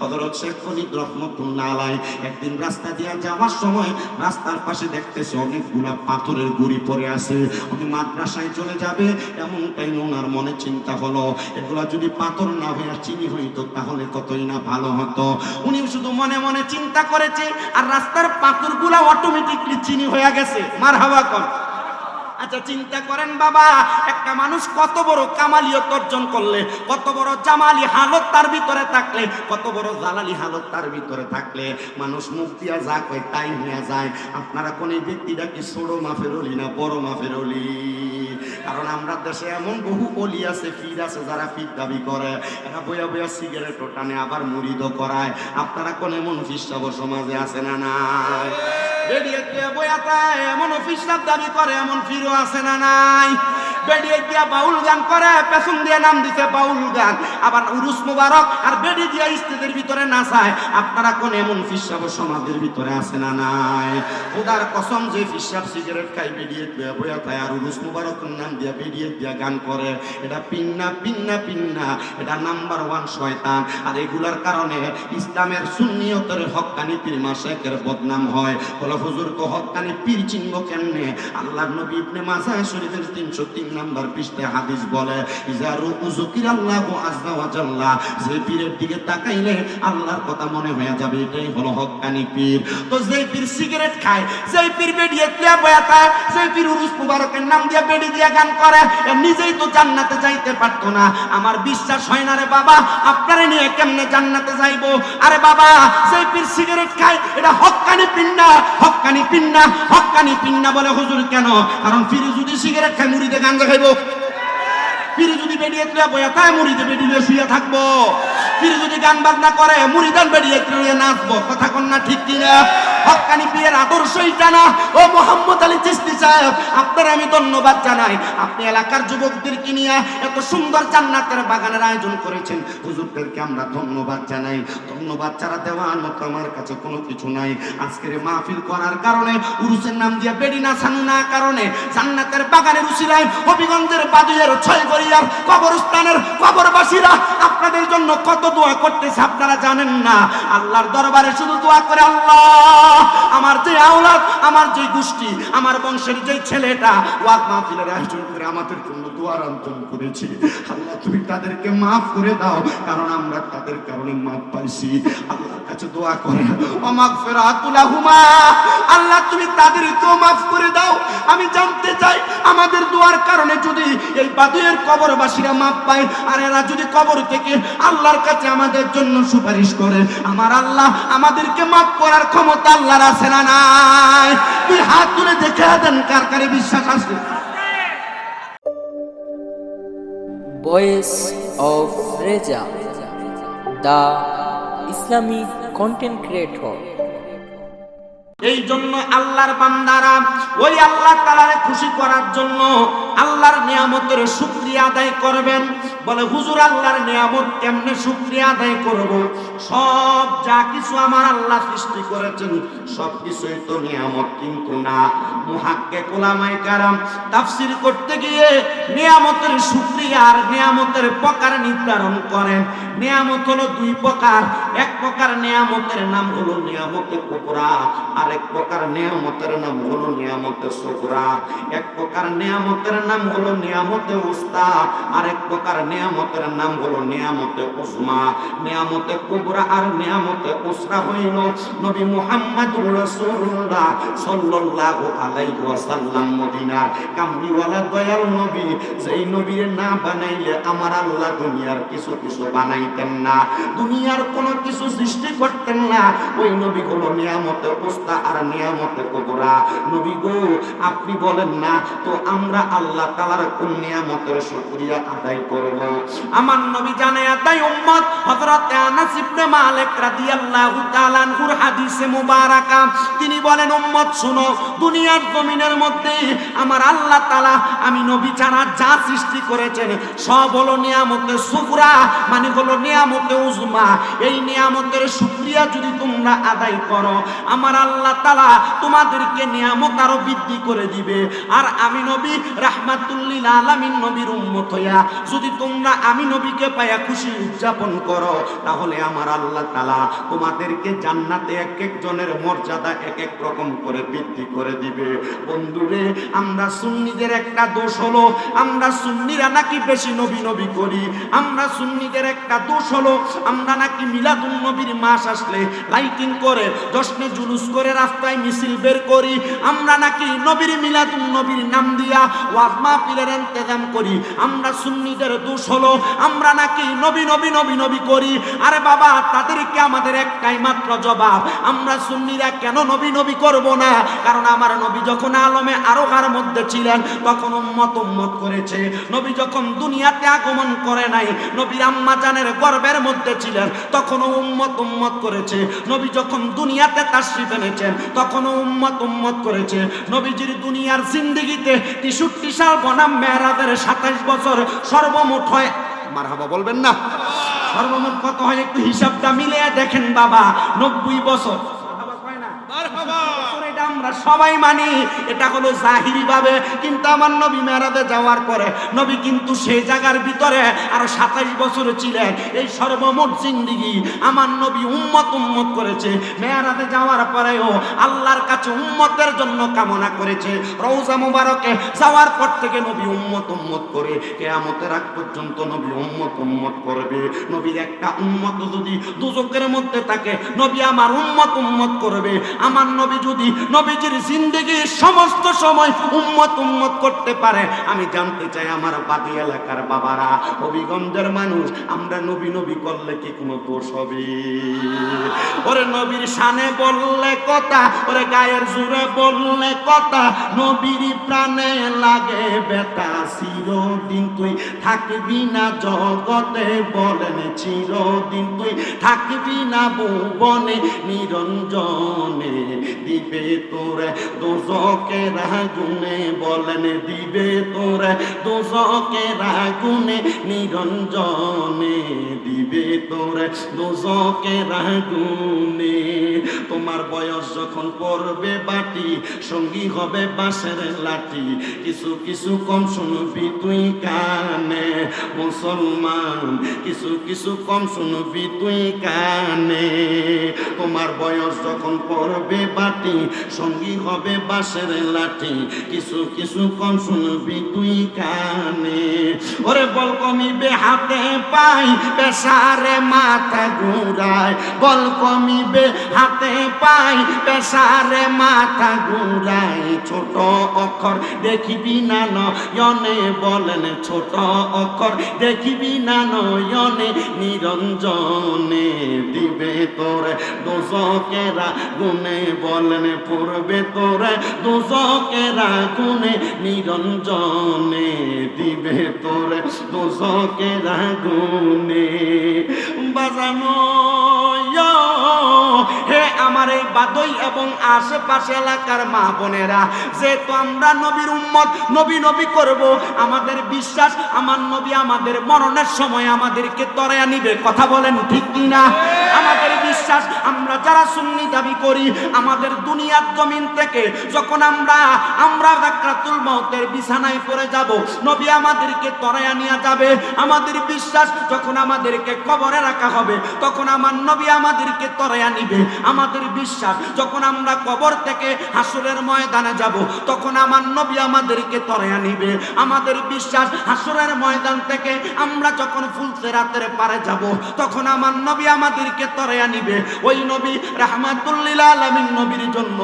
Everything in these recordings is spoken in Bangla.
হযরত শেখ ফরিদ রহমাতুল্লাহ আলাইহি একদিন রাস্তা দিয়ে যাওয়ার সময় রাস্তার পাশে দেখতেছে অনেকগুলা পাথরের গুঁড়ি পড়ে আছে। উনি মাদ্রাসায় চলে যাবে এমন টাইম ওনার মনে চিন্তা হলো, এগুলা যদি পাথর না হইয়া চিনি হইতো তাহলে কতই না ভালো হতো। উনি শুধু মনে মনে চিন্তা করেছে, আর রাস্তার পাথরগুলা অটোমেটিকলি চিনি হয়ে গেছে। মারহাবা কোন। আচ্ছা চিন্তা করেন বাবা, একটা মানুষ কত বড় কামালিয়ত অর্জন করলে, কত বড় জামালি হালত তার ভিতরে থাকলে, কত বড় জালালি হালত তার ভিতরে থাকলে মানুষ মুখ দিয়া যা কয় তাই নিয়ে যায়। আপনারা কোন এই ব্যক্তিটা কি ছোট মাফের অলি না বড় মাফের অলি? কারণ আমরা দেশে এমন বহু অলি আছে, ফির আছে, যারা ফির দাবি করে, এরা বইয়া বইয়া সিগারেট টানে, আবার মুরিদও করায়। আপনারা কোন এমন ফিসাব সমাজে আছে না নাই? বেরিয়ে গিয়ে বইয়াতায় এমন ফিসাব দাবি করে, এমন ফিরও আছে না নাই? বেরিয়ে গিয়া বাউল গান করে, পেছন দিয়ে নাম দিতে বাউল গান, আবার উরুস মুবারক আর বেডি দিয়া স্টেজের ভিতরে নাচায়। আপনারা কোন এমন ফিসাব সমাজের ভিতরে আছে না নাই? খোদার কসম, যে ফিসাব সিগারেট খাই বেরিয়ে গিয়া বইয়াতায় আর উরুস মুবারকের নাম দিয়া বেরিয়ে দিয়া গান করে, এটা পিন্না পিন্না পিন্না, এটা নাম্বার 1 শয়তান। আর এগুলার কারণে ইসলামের সুন্নিয়তের হক্কানি পীর মাশায়েখের বদনাম হয়। বলে হুজুর তো হক্কানি পীর চিনব কেমনে? আল্লাহর নবী ইবনে মাজাহ শরীফের 303 নাম্বার পৃষ্ঠায় হাদিস বলে, ইজারু যুকিরাল্লাহু আযজা ওয়া জাল্লা, যে পীরের দিকে তাকাইলে আল্লাহর কথা মনে হয়ে যাবে, এটাই হলো হক্কানি পীর। তো যে পীর সিগারেট খায়, যে পীর বেডিয়ে দিয়া বয়াতা, যে পীর উরুস মুবারকের নাম দিয়া বেডি দিয়া গান করে, নিজেই তো জান্নাতে যাইতে পারতো না। আমার বিশ্বাস হয় না রে বাবা, আপনারে নিয়ে কেমনে জান্নাতে যাইবো? আরে বাবা, যে পীর সিগারেট খায় এটা হক্কানি পীর না, হক্কানি পীর না, হক্কানি পীর না। বলে হুজুর কেন? কারণ পীর যদি সিগারেট খায় মুড়িতে গাঞ্জা খাইবো, পীর যদি বেরিয়ে বয়া খায় মুড়িতে বেরিয়ে শুয়ে থাকবো, পীর যদি গান বাজনা করে মুড়িদান বেরিয়ে নাচবো। কথা কন না ঠিক কিনা? হক্কানি পীরের আদর্শ এটা না। ও মোহাম্মদ আলী চিশতি সাহেব, আপনার আমি ধন্যবাদ জানাই। আপনি এলাকার যুবকদেরকে নিয়ে এত সুন্দর জান্নাতের বাগানের আয়োজন করেছেন, হুজুরদেরকে আমরা ধন্যবাদ জানাই। ধন্যবাদ ছাড়া দেওয়ার মতো আমার কাছে কোনো কিছু নাই। আজকের মাহফিল করার কারণে, উরুসের নাম দিয়ে বেড়ি নাচানো না কারণে, জান্নাতের বাগানের উসিলায় হবিগঞ্জের বাদুয়ের ছয়গড়িয়ার কবরস্থানের কবরবাসীরা আপনাদের জন্য কত দোয়া করতেছে আপনারা জানেন না। আল্লাহর দরবারে শুধু দোয়া করে, আল্লাহ আমার যে আওলাদ, আমার যে গোষ্ঠী, আমার বংশের যে ছেলেটা ওয়াজ মাহফিলের আয়োজন করে আমাদের জন্য দোয়ার আন্তন করেছে, আল্লাহ তুমি তাদেরকে মাফ করে দাও, কারণ আমরা তাদের কারণে মাফ পাইছি। আল্লাহর কাছে দোয়া করে, ওয়া মাগফিরাতুল লাহুমা, আল্লাহ তুমি তাদেরকেও মাফ করে দাও। আমি জানতে চাই, আমাদের দোয়ার কারণে যদি এই বাদুয়ের কবরবাসীরা মাফ পায়, আর এরা যদি কবর থেকে আল্লাহর কাছে আমাদের জন্য সুপারিশ করে, আমার আল্লাহ আমাদেরকে মাফ করার ক্ষমতা আল্লাহর আছে না নাই? তুই হাত তুলে দেখে দেন কার কারে বিশ্বাস আছে। Voice of Reza, the Islamic content creator. এই জন্য আল্লাহর বান্দারা ওই আল্লাহ তাআলাকে খুশি করার জন্য আল্লাহর নিয়ামতের শুকরিয়া আদায় করবেন। বলে হুজুর আল্লাহর নিয়ামত কেমনে শুকরিয়া আদায় করব? সব যা কিছু আমার আল্লাহ সৃষ্টি করেছেন সব কিছুই তো নিয়ামত, কিন্তু না। মুহাক্কিক উলামায়ে কেরাম তাফসীর করতে গিয়ে নিয়ামতের শুকরিয়া আর নিয়ামতের প্রকার নির্ধারণ করেন। নিয়ামত হলো 2 প্রকার। এক প্রকার নিয়ামতের নাম হলো নিয়ামতে কুবরা, আরেক প্রকার নিয়ামতের নাম হলো নিয়ামতে সুগরা। এক প্রকার নিয়ামতের নাম হলো নিয়ামতে উস্তা, আরেক প্রকার নিয়ামতের নাম হলো নিয়ামতে উজমা। নিয়ামতে কুবরা আর নিয়ামতে উসরা হইল নবী মুহাম্মদুর রাসূলুল্লাহ সাল্লাল্লাহু আলাইহি ওয়াসাল্লাম, মদিনার কামলিওয়ালা দয়াল নবী, যেই নবীর না বানাইলে আমার আল্লাহ দুনিয়ার কিছু কিছু বানাইতেন না, দুনিয়ার কোনো কিছু সৃষ্টি করতেন না। ওই নবী হলো নিয়ামতে উস্তা আর নিয়ামতে কুবরা। নবী গো, আপনি বলেন না তো আমরা আল্লাহ তাআলার কোন নিয়ামতের শুকরিয়া আদায় করব? আমার নবী জানায়া তাই উম্মত হযরত আনাস ইবনে মালিক রাদিয়াল্লাহু তাআলা আনহুর হাদিসে মুবারাকা তিনি বলেন, উম্মত শুনো, দুনিয়ার জমিনের মধ্যে আমার আল্লাহ তাআলা আমি নবী ছাড়া যা সৃষ্টি করেছেন সব হলো নিয়ামতে সুগরা, মানে হলো নিয়ামতে উজমা। এই নিয়ামতের শুকরিয়া যদি তোমরা আদায় করো, আমার আল্লাহ তাআলা তোমাদেরকে নিয়ামত আরো বৃদ্ধি করে দিবে। আর আমি নবী রাহমাতুল লিল আলামিন নবীর উম্মত হইয়া যদি তোমরা আমি নবীকে পাইয়া খুশি উদযাপন করো, তাহলে আমার আমার আল্লাহ তাআলা তোমাদেরকে জান্নাতে এক একজনের মর্যাদা এক এক রকম করে বৃদ্ধি করে দিবে। বন্ধুরে, আমরা সুন্নিদের একটা দোষ হলো, আমরা সুন্নিরা নাকি বেশি নবী নবী করি। আমরা সুন্নিদের একটা দোষ হলো, আমরা নাকি মিলাদুন নবীর মাস আসলে লাইটিং করে জশ্নে জুলুস করে রাস্তায় মিছিল বের করি। আমরা নাকি নবীর মিলাদুন নবীর নাম দিয়া ওয়াজ মাহফিলের ইন্তজাম করি। আমরা সুন্নিদের দোষ হলো, আমরা নাকি নবী নবী নবী নবী করি। আরে বাবা, তাদেরকে আমাদের একটাই মাত্র জবাব, আমরা সুন্নিরা কেন নবী নবী করব না? কারণ আমার নবী যখন আলমে আরোহার মধ্যে ছিলেন তখন উম্মত উম্মত করেছে। নবী যখন দুনিয়াতে আগমন করে নাই, নবীর আম্মা জানের গর্ভের মধ্যে ছিলেন তখনও উম্মত উম্মত করেছে। নবী যখন দুনিয়াতে তাশরিফ এনেছেন তখনও উম্মত উম্মত করেছে। নবীজির দুনিয়ার জিন্দেগিতে 63 সাল বনাম মেরাজের 27 বছর সর্বমোট হয়, মারহাবা বলবেন না? সর্বমোট কত হয় একটু হিসাবটা মিলিয়ে দেখেন বাবা, 90 বছর। এটা আমরা সবাই মানি, এটা হলো জাহিরি ভাবে। কিন্তু আমার নবী মেরাজে যাওয়ার পরে নবী কিন্তু সেই জায়গার ভিতরে আরো 27 বছর ছিলেন। এই সর্বমোট জিন্দেগি আমার নবী উম্মত উম্মত করেছে। মেরাজে যাওয়ার পরেও আল্লাহর কাছে উম্মতের জন্য কামনা করেছে। রওজা মুবারকে যাওয়ার পর থেকে নবী উম্মত উম্মত করে কিয়ামতের আগ পর্যন্ত নবী উম্মত উম্মত করবে। নবীর একটা উম্মত যদি দুজকের মধ্যে থাকে, নবী আমার উম্মত উম্মত করবে। আমার নবী যদি নবীজির জিন্দেগির সমস্ত সময় উম্মত উম্মত করতে পারে, আমি জানতে চাই আমার বাদী এলাকার বাবারা, হবিগঞ্জের মানুষ, আমরা নবী নবী করলে কি কোনো দোষ হবে? ওরে নবীর শানে বললে কথা, ওরে গায়ের জোরে বললে কথা, নবীর প্রাণে লাগে ব্যথা। চিরদিন তুই থাকবি না জগতে, বলেন চিরদিন তুই থাকবি না ভুবনে, নিরঞ্জনে দিবে তোরে দোজকের আগুনে, বলেন দিবে তোরে দোজকের আগুনে, নিরঞ্জনে দিবে তোরে দোজকের আগুনে। তোমার বয়স যখন পড়বে বাটি, সঙ্গী হবে বাঁশের লাঠি, কিছু কিছু কম শুনবি তুই কানে মুসলমান, কিছু কিছু কম শুনবি তুই কানে। তোমার বয়স যখন পড়বে বাটি, সঙ্গী হবে বাঁশের লাঠি, কিছু কিছু কম শুনবি তুই কানে। ওরে বল কমিবে হাতে পাই, পেশারে মাথা ঘুরায়, বল কমিবে হাতে পাই, পেশারে মাথা ঘুরায়। ছোট অক্ষর দেখিবি না নয়নে, বলেন ছোট অক্ষর দেখিবি না নয়নে, নিরঞ্জনে দিবে তোরে দোজকের আগুনে, বলেন পড়বে তোরে দোজকের আগুনে, নিরঞ্জনে দিবে তোরে দোজকের আগুনে। বাজানো হে আমার এই বাদই এবং আশেপাশে এলাকার মা বোনেরা, যেহেতু আমরা নবীর উম্মত, নবী নবী করব, আমাদের বিশ্বাস আমার নবী আমাদের মরণের সময় আমাদেরকে তরায়া নিবে। কথা বলেন ঠিক কিনা? আমাদের বিশ্বাস, আমরা যারা সুন্নি দাবি করি, আমাদের দুনিয়ার জমিন থেকে যখন আমরা যাকরাতুল মউতের বিছানায় পড়ে যাব, নবী আমাদেরকে তরায়া নিয়ে যাবে। আমাদের বিশ্বাস, যখন আমাদেরকে কবরে রাখা হবে তখন আমার নবী আমাদেরকে তরায়া নিবে। আমাদের বিশ্বাস, যখন আমরা কবর থেকে হাসরের ময়দানে যাব তখন আমার নবী আমাদেরকে তরায়া নিবে। আমাদের বিশ্বাস, হাসরের ময়দান থেকে আমরা যখন ফুলসিরাতের পারে যাব তখন আমার নবী আমাদেরকে তরায়া নিবে। ওই নবী রাহমাতুল লিল আলামিন নবীর জন্য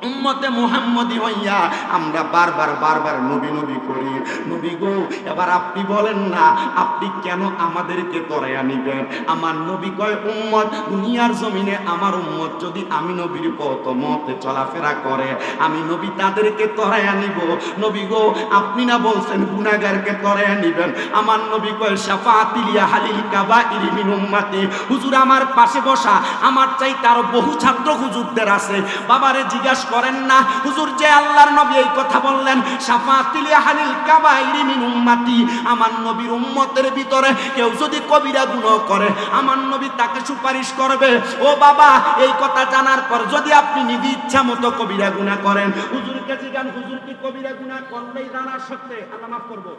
উম্মতে মুহাম্মদী হইয়া আমরা বারবার নবী নবী করি। নবী গো, এবার আপনি বলেন না, আপনি কেন আমাদেরকে তরায়া নিবেন? আমার নবী কয়, উম্মত দুনিয়ার জমিনে আমার উম্মত যদি আমি নবীর পথ মতে চলাফেরা করে, আমি নবী তাদেরকে তরায়া নিব। নবী গো, আপনি না বলছেন গুনাহগারকে তরায়া নিবেন? আমার নবী কয়, শাফাআতিল আহলিল কাবাইরি মিন উম্মতি। হুজুর আমার পাশে বসা আমার চাইতে আরো বহু ছাত্র হুজুরদের আছে। বাবারে জিজ্ঞাসা করেন না, হুজুর যে আল্লাহর নবী এই কথা বললেন, শাফাআতিল আহলিল কাবাইরি মিন উম্মতি, আমার নবীর উম্মতের ভিতরে কেউ যদি কবিরা গুনাহ করে আমার নবী তাকে সুপারিশ করবে। ও বাবা, এই কথা জানার পর যদি আপনি নিজ ইচ্ছা মতো কবিরা গুনাহ করেন, হুজুরকে জিজ্ঞান, হুজুর কি কবিরা গুনাহ করলেই জানার সত্ত্বে আল্লাহ মাফ করবো?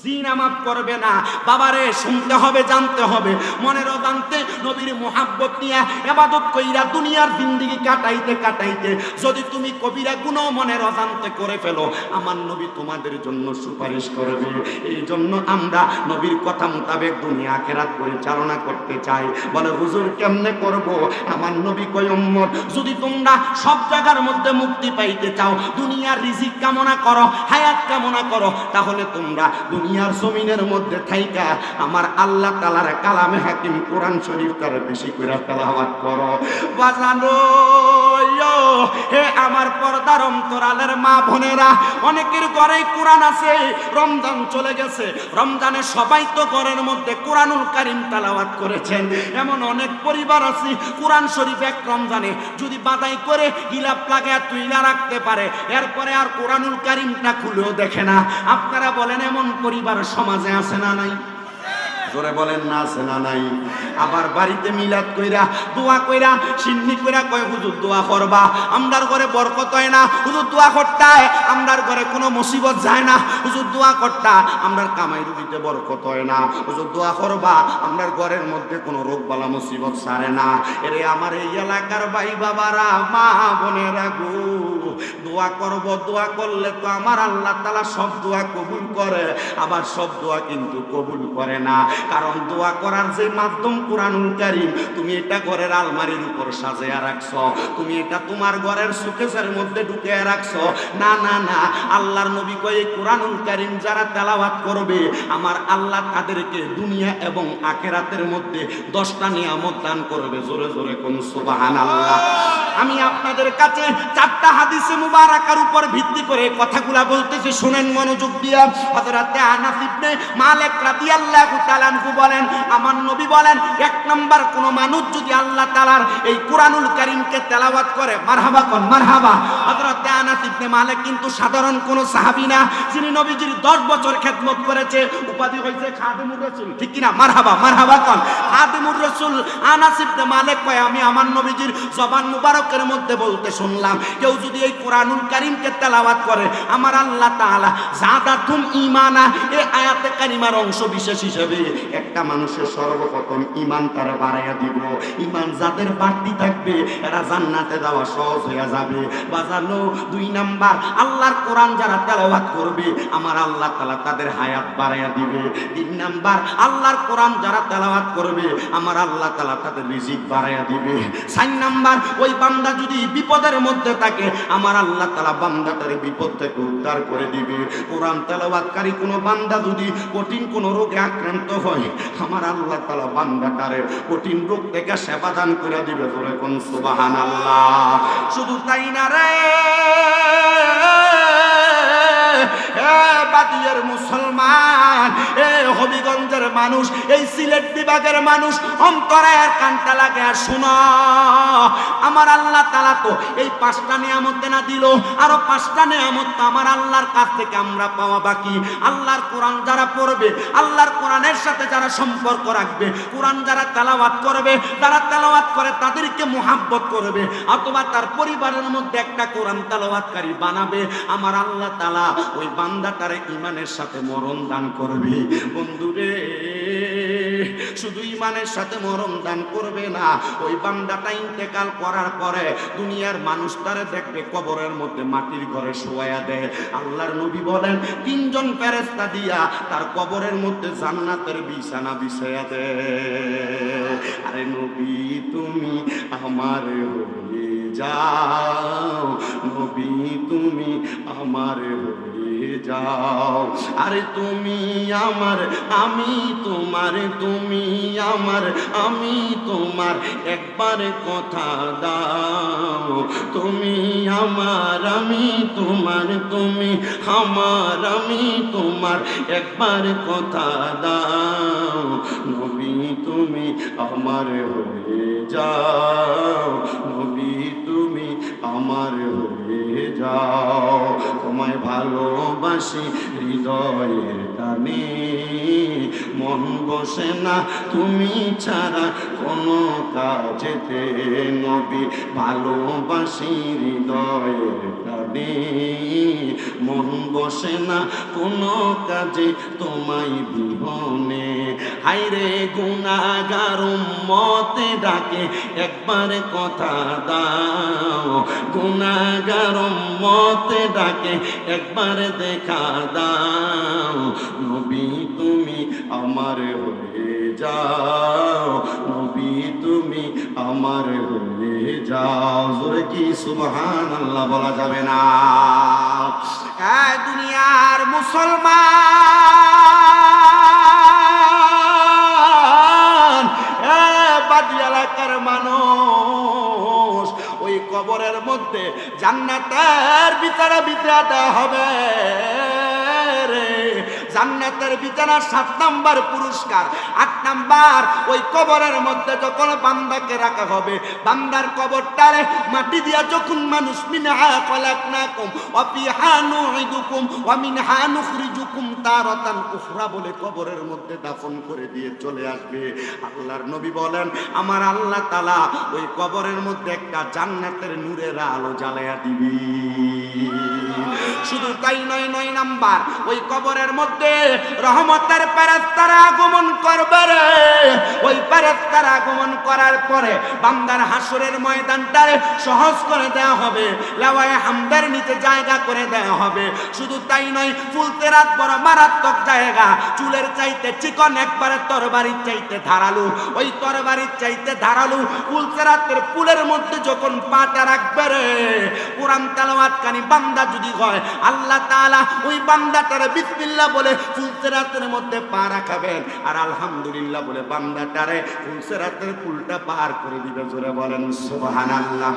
জিনা মাফ করবে না। বাবারে শুনতে হবে, জানতে হবে, মনের অজান্তে নবীর মোহাব্বত নিয়ে ইবাদত কইরা দুনিয়ার জিন্দেগি কাটাইতে কাটাইতে যদি তুমি কবিরা গুনাহ মনের অজান্তে করে ফেলো, আমার নবী তোমাদের জন্য সুপারিশ করবে। এই জন্য আমরা নবীর কথা মোতাবেক দুনিয়া আখিরাত পরিচালনা করতে চাই। বলে হুজুর কেমনে করব? আমার নবী কয় উম্মত, যদি তোমরা সব জায়গার মধ্যে মুক্তি পাইতে চাও, দুনিয়ার রিজিক কামনা করো, হায়াত কামনা করো, তাহলে তোমরা দুনিয়ার জমিনের মধ্যে থাইকা আমার আল্লাহ তাআলার কালামে হাকিম কোরআন শরীফটার বেশি করে তেলাওয়াত করো। বাজানো হে আমার পর্দার অন্তরালের মা বোনেরা, অনেকের ঘরেই কোরআন আছে, রমজান চলে গেছে, রমজানে সবাই তো ঘরের মধ্যে কোরআনুল কারীম তেলাওয়াত করেছেন। এমন অনেক পরিবার আছে কোরআন শরীফ এক রমজানে যদি বাদাই করে গিলাপ লাগায় তুইলা রাখতে পারে, এরপরে আর কোরআনুল কারীমটা খুলেও দেখে না। আপনারা বলেন এমন পরিবার সমাজে আছে না নাই? জোরে বলেন না আছে না নাই? আবার বাড়িতে মিলাদ কইরা দোয়া কইরা সিন্নি কইরা কয় হুজুর দোয়া করবা, আমরার ঘরে বরকত হয় না, হুজুর দোয়া করতায় আমরার ঘরে কোনো মুসিবত যায় না, হুজুর দোয়া করতা আমরার কামাই রুজিতে বরকত হয় না, হুজুর দোয়া করবা আমরার ঘরের মধ্যে কোনো রোগ বালা মুসিবত সারে না। এরে আমার এই এলাকার ভাই বাবারা, মা বোনেরা গো, দোয়া করব, দোয়া করলে তো আমার আল্লাহ তাআলা সব দোয়া কবুল করে, আবার সব দোয়া কিন্তু কবুল করে না। কারণ দোয়া করার যে মাধ্যম কোরআনুল কারীম, তুমি এটা ঘরের আলমারির উপর সাজিয়ে রাখছো, তুমি এটা তোমার ঘরের শোকেসের মধ্যে ঢুকিয়ে রাখছো। না না না, আল্লাহর নবী কয় কোরআনুল কারীম যারা তেলাওয়াত করবে আমার আল্লাহ তাদেরকে দুনিয়া এবং আখিরাতের মধ্যে 10টা নিয়ামত দান করবে। জোরে জোরে কোন সুবহানাল্লাহ। আমি আপনাদের কাছে 4টা হাদিসে মুবারাকার উপর ভিত্তি করে কথাগুলা বলতেছি, শুনেন মনোযোগ দিয়া। হযরত আনাস ইবনে মালিক রাদিয়াল্লাহু তাআলা আনহু বলেন, আমার নবী বলেন, এক নাম্বার কোন মানুষ যদি আল্লাহ তাআলার এই কোরআনুল কারীমকে তেলাওয়াত করে, মারহাবা কোন মারহাবা। হযরত আনাস ইবনে মালিক কিন্তু সাধারণ কোন সাহাবী না, যিনি নবীজির 10 বছর খেদমত করেছে, উপাধি হইছে খাদিমুর রাসূল, ঠিক কি না? মারহাবা মারহাবা কোন খাদিমুর রাসূল। আনাস ইবনে মালিক কয়, আমি আমার নবীজির জবান মুবারকের মধ্যে বলতে শুনলাম, কেউ যদি এই কোরআনুল কারীমকে তেলাওয়াত করে আমার আল্লাহ তাআলা যাদাতুম ঈমানা, এই আয়াতে কারিমার অংশ বিশেষ হিসেবে একটা মানুষের সর্বপ্রথম ঈমান তার বাড়াইয়া দিব। ঈমান যাদের বাড়তি থাকবে এরা জান্নাতে যাওয়া সহজ হয়ে যাবে। বাজানো 2 নাম্বার, আল্লাহর কোরআন যারা তেলাওয়াত করবে আমার আল্লাহ তাআলা তাদের হায়াত বাড়াইয়া দিবে। 3 নাম্বার, আল্লাহর কোরআন যারা তেলাওয়াত করবে আমার আল্লাহ তাআলা তাদের রিজিক বাড়াইয়া দিবে। 4 নাম্বার, ওই বান্দা যদি বিপদের মধ্যে থাকে আমার আল্লাহ তাআলা বান্দাটার বিপদ থেকে উদ্ধার করে দিবে। কোরআন তেলাওয়াতকারী কোনো বান্দা যদি কঠিন কোনো রোগে আক্রান্ত হয় আমার আল্লাহ তাআলা বান্দাটারে কঠিন রোগ থেকে সেবা দান করে দিবে। জোরে কোন সুবহানাল্লাহ। শুধু তাই না রে, বাদিয়ার মুসলমান, হবিগঞ্জের মানুষ, এই সিলেট বিভাগের মানুষ, অন্তরের কানটা লাগে আর শুনো, আমার আল্লাহ তাআলা তো এই 5টা নিয়ামত না দিল, আরো 5টা নিয়ামত আমার আল্লাহর কাছ থেকে আমরা পাওয়া বাকি। আল্লাহর কোরআন যারা পড়বে, আল্লাহর কোরআনের সাথে যারা সম্পর্ক রাখবে, কোরআন যারা তেলাওয়াত করবে, যারা তেলাওয়াত করে তাদেরকে মুহাব্বত করবে, অথবা তার পরিবারের মধ্যে একটা কোরআন তেলাওয়াতকারী বানাবে, আমার আল্লাহ তাআলা ওই বান্দাটারে ঈমানের সাথে মরণ দান করবে। বন্ধুরে, শুধু ঈমানের সাথে মরণ দান করবে না, ওই বান্দাটা ইন্তেকাল করার পরে দুনিয়ার মানুষ তারে দেখবে কবরের মধ্যে মাটির ঘরে শোয়ায়া দেয়। আল্লাহর নবী বলেন 3 জন ফেরেশতা দিয়া তার কবরের মধ্যে জান্নাতের বিছানা বিছায়া দেয়। আরে নবী তুমি আমার হয়ে যাও, নবী তুমি আমার হয়ে যাও, আরে তুমি আমার আমি তোমার, তুমি আমার আমি তোমার, একবার কথা দাও, তুমি আমার আমি তোমার, তুমি আমার আমি তোমার, একবার কথা দাও, নবী তুমি আমার হয়ে যাও, নবী তুমি আমার হয়ে যাও। তোমায় ভালোবাসি হৃদয়ের টানে, মন বসে না তুমি ছাড়া কোনো কাজেতে নবী ভালোবাসি হৃদয়ের টানে মন বসে না কোনো কাজে তোমায় বিহনে হায়রে গুনাহগার উম্মতে ডাকে একবার কথা দাও গুনাহগার উম্মতে ডাকে একবার দেখা দাও নবী তুমি আমার হয়ে যাও নবী তুমি আমার হয়ে যাও জোরে কি সুবহানাল্লাহ বলা যাবে না দুনিয়ার মুসলমান বাদি এলাকার মানুষ ওই কবরের মধ্যে জান্নাতের বিছানা বিছায়া দেওয়া হবে রে জান্নাতের বিছানা 7 নাম্বার পুরস্কার 8 নাম্বার ওই কবরের মধ্যে যখন বান্দাকে রাখা হবে বান্দার কবরটারে মাটি দিয়া যখন মানুষ মিনহা খলাকনাকুম ওয়া ফিহা নুইদুকুম ওয়া মিনহা নুখরিজুকুম তারাতান উখরা বলে কবরের মধ্যে দাফন করে দিয়ে চলে আসবে আল্লাহর নবী বলেন আমার আল্লাহ তাআলা ওই কবরের মধ্যে একটা জান্নাতের নূরের আলো জ্বালায়া দিবি শুধু তাই নয় 9 নাম্বার ওই কবরের মধ্যে রহমতের ফেরেশতারা আগমন করবে রে ওই ফেরেশতারা আগমন করার পরে বান্দার হাসরের ময়দানটারে সহজ করে দেওয়া হবে লাওয়ায়ে হামদের নিচে জায়গা করে দেওয়া হবে শুধু তাই নয় ফুলতেরাত বড় মারাত্মক জায়গা চুলের চাইতে চিকন একবারে তরবারির চাইতে ধারালো ওই তরবারির চাইতে ধারালো ফুলতেরাতের পুলের মধ্যে যখন পাটা রাখবে রে কোরআন তেলাওয়াতকারী বান্দা যদি হয় আল্লাহ তাআলা ওই বান্দাটারে বিসমিল্লাহ বলে ফুলসিরাতের মধ্যে পা রাখাবেন আর আলহামদুলিল্লাহ বলে বান্দাটারে ফুলসিরাতের পুলটা পার করে দিবে জোরে বলেন সুবহানাল্লাহ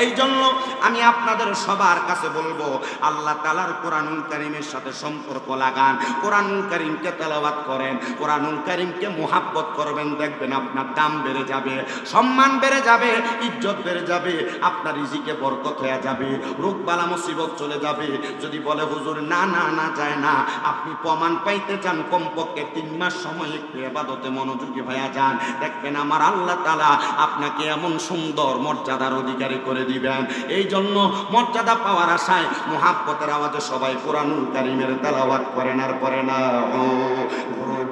এই জন্য আমি আপনাদের সবার কাছে বলবো আল্লাহ তাআলার কোরআনুল কারীমের সাথে সম্পর্ক লাগান কোরআনুল কারীমকে তেলাওয়াত করেন কোরআনুল কারীমকে মুহাব্বত করবেন দেখবেন আপনার দাম বেড়ে যাবে সম্মান বেড়ে যাবে ইজ্জত বেড়ে যাবে আপনার রিজিকে বরকত হয়ে যাবে রোগ বালা মুসিবত চলে যাবে যদি বলে হুজুর না না না যায় না আপনি প্রমাণ পাইতে চান কমপক্ষে 3 মাস সময় একটু ইবাদতে মনোযোগী হয়ে যান দেখবেন আমার আল্লাহ তাআলা আপনাকে এমন সুন্দর মর্যাদার অধিকারী করে দিবেন এই জন্য মর্যাদা পাওয়ার আশায় মুহাব্বতের আওয়াজে সবাই কোরআনুল কারীমের তেলাওয়াত করেন আর পড়েন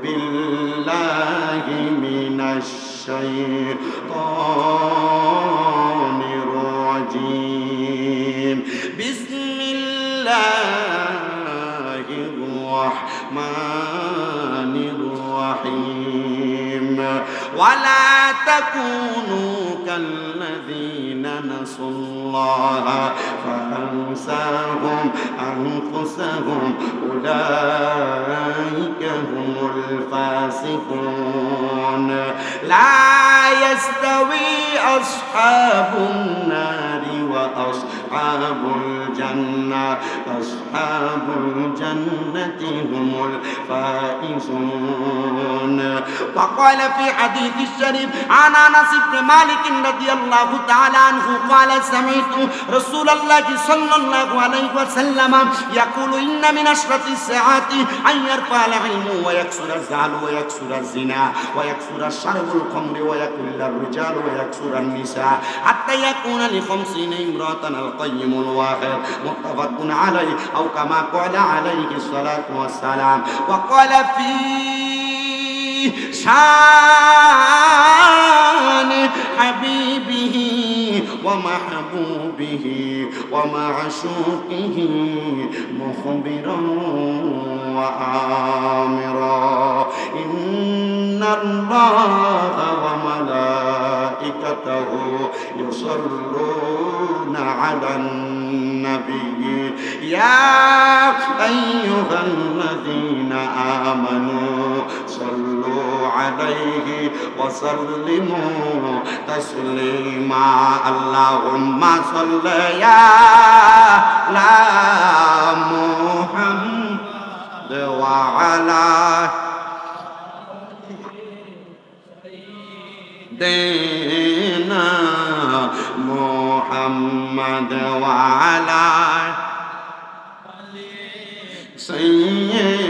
বিল্লাহি মিনাশ শাইতানির রাজিম বিসমিল্লাহির রাহমানির রাহিম ওয়ালা তাকুনু কাল্লাযীনা নাসুল্লাহা ফাআনসাহুম আনফুসাহুম উলাইকা হুমুল ফাসিকুন লা ইয়াস্তাওয়ি আসহাবুন নারি ওয়া আসহাবুল জান্নাহ আসহাবুল জান্নাতি হুমুল ফাইজুন وقال في حديث الشريف عن انس بن مالك رضي الله تعالى عنه قال سمعت رسول الله صلى الله عليه وسلم يقول ان من اشرط الساعات ان يرفع العلم ويكثر الزال ويكثر الزنا ويكثر الشرب الخمر ويقل الرجال ويكثر النساء حتى يكون ل50 امرأة القيم الواحد متفق عليه او كما قال عليه الصلاة والسلام وقال في شان حبيبه ومحبوبه ومعشوقه مخبرا وآمرا إن الله وملائكته يصلون على النبي يا أيها الذين آمنوا صلوا عليه وسلموا تسليما اللهم صل يا محمد وعلى سيدنا محمد وعلى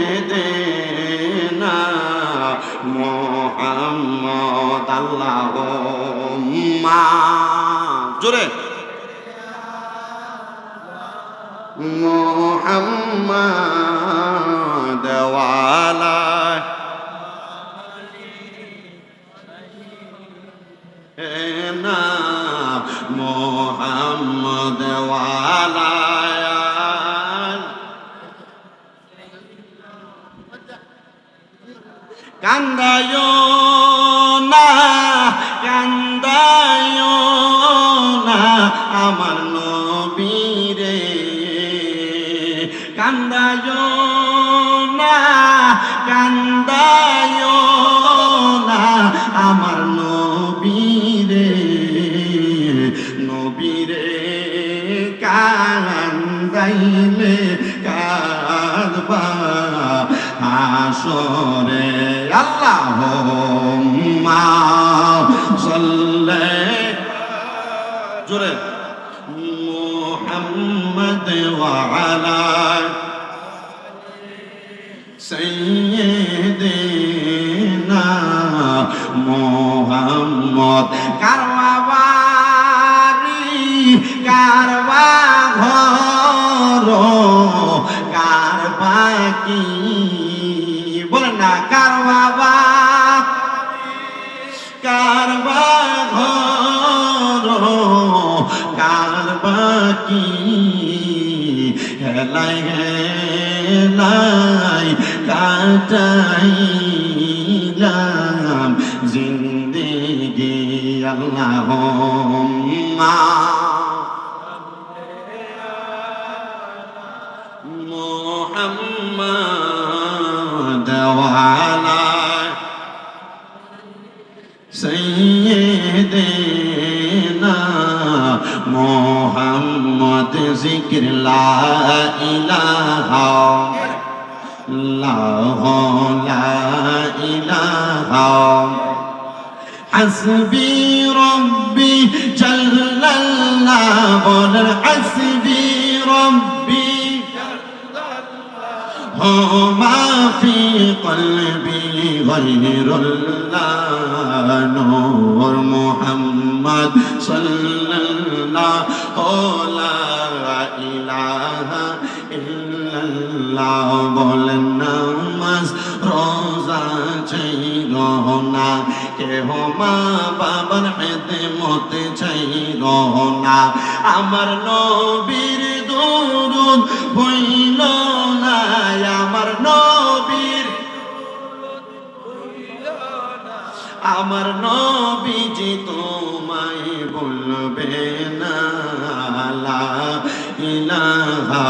سيدنا আল্লাহুম্মা জোরে মুহাম্মাদ ওয়া আলা না মুহাম্মাদ ওয়া আলা কান্দায়ো না কান্দায়ো না আমার নবীরে কান্দায়ো না কান্দায়ো না আমার নবীরে নবীরে কান্দাইলে কাঁদবা হাসরে আল্লাহুম্মা সাল্লি জোরে মুহাম্মদ ওয়া আলা সাইয়্যিদিনা মুহাম্মদ কারওয়াবারি কারওয়া ঘর কারবা কি বলেন না কারওয়াবা কারবা ঘর কারবা কি হেলাই হেলাই কাটাইলাম জিন্দেগি আল্লাহুম্মা মুহাম্মাদ ওয়া আলা সাইয়্যিদিনা মুহাম্মদ জিকির লা ইলাহা ইল্লাল্লাহু লা ইলাহা হাসবি রব্বি জাল্লাল্লাহ বল হাসবি রব্বি ما في قلبي غير الله نور محمد صلى الله لا إله إلا الله বলেন নামাজ রোজা চাইল না কেহ মা বাবার খেদমতে চাইল না আমার নবীর দরুদ হইল না আমার নবীর আমার নবীজি তোমায় বলবে না লা ইলাহা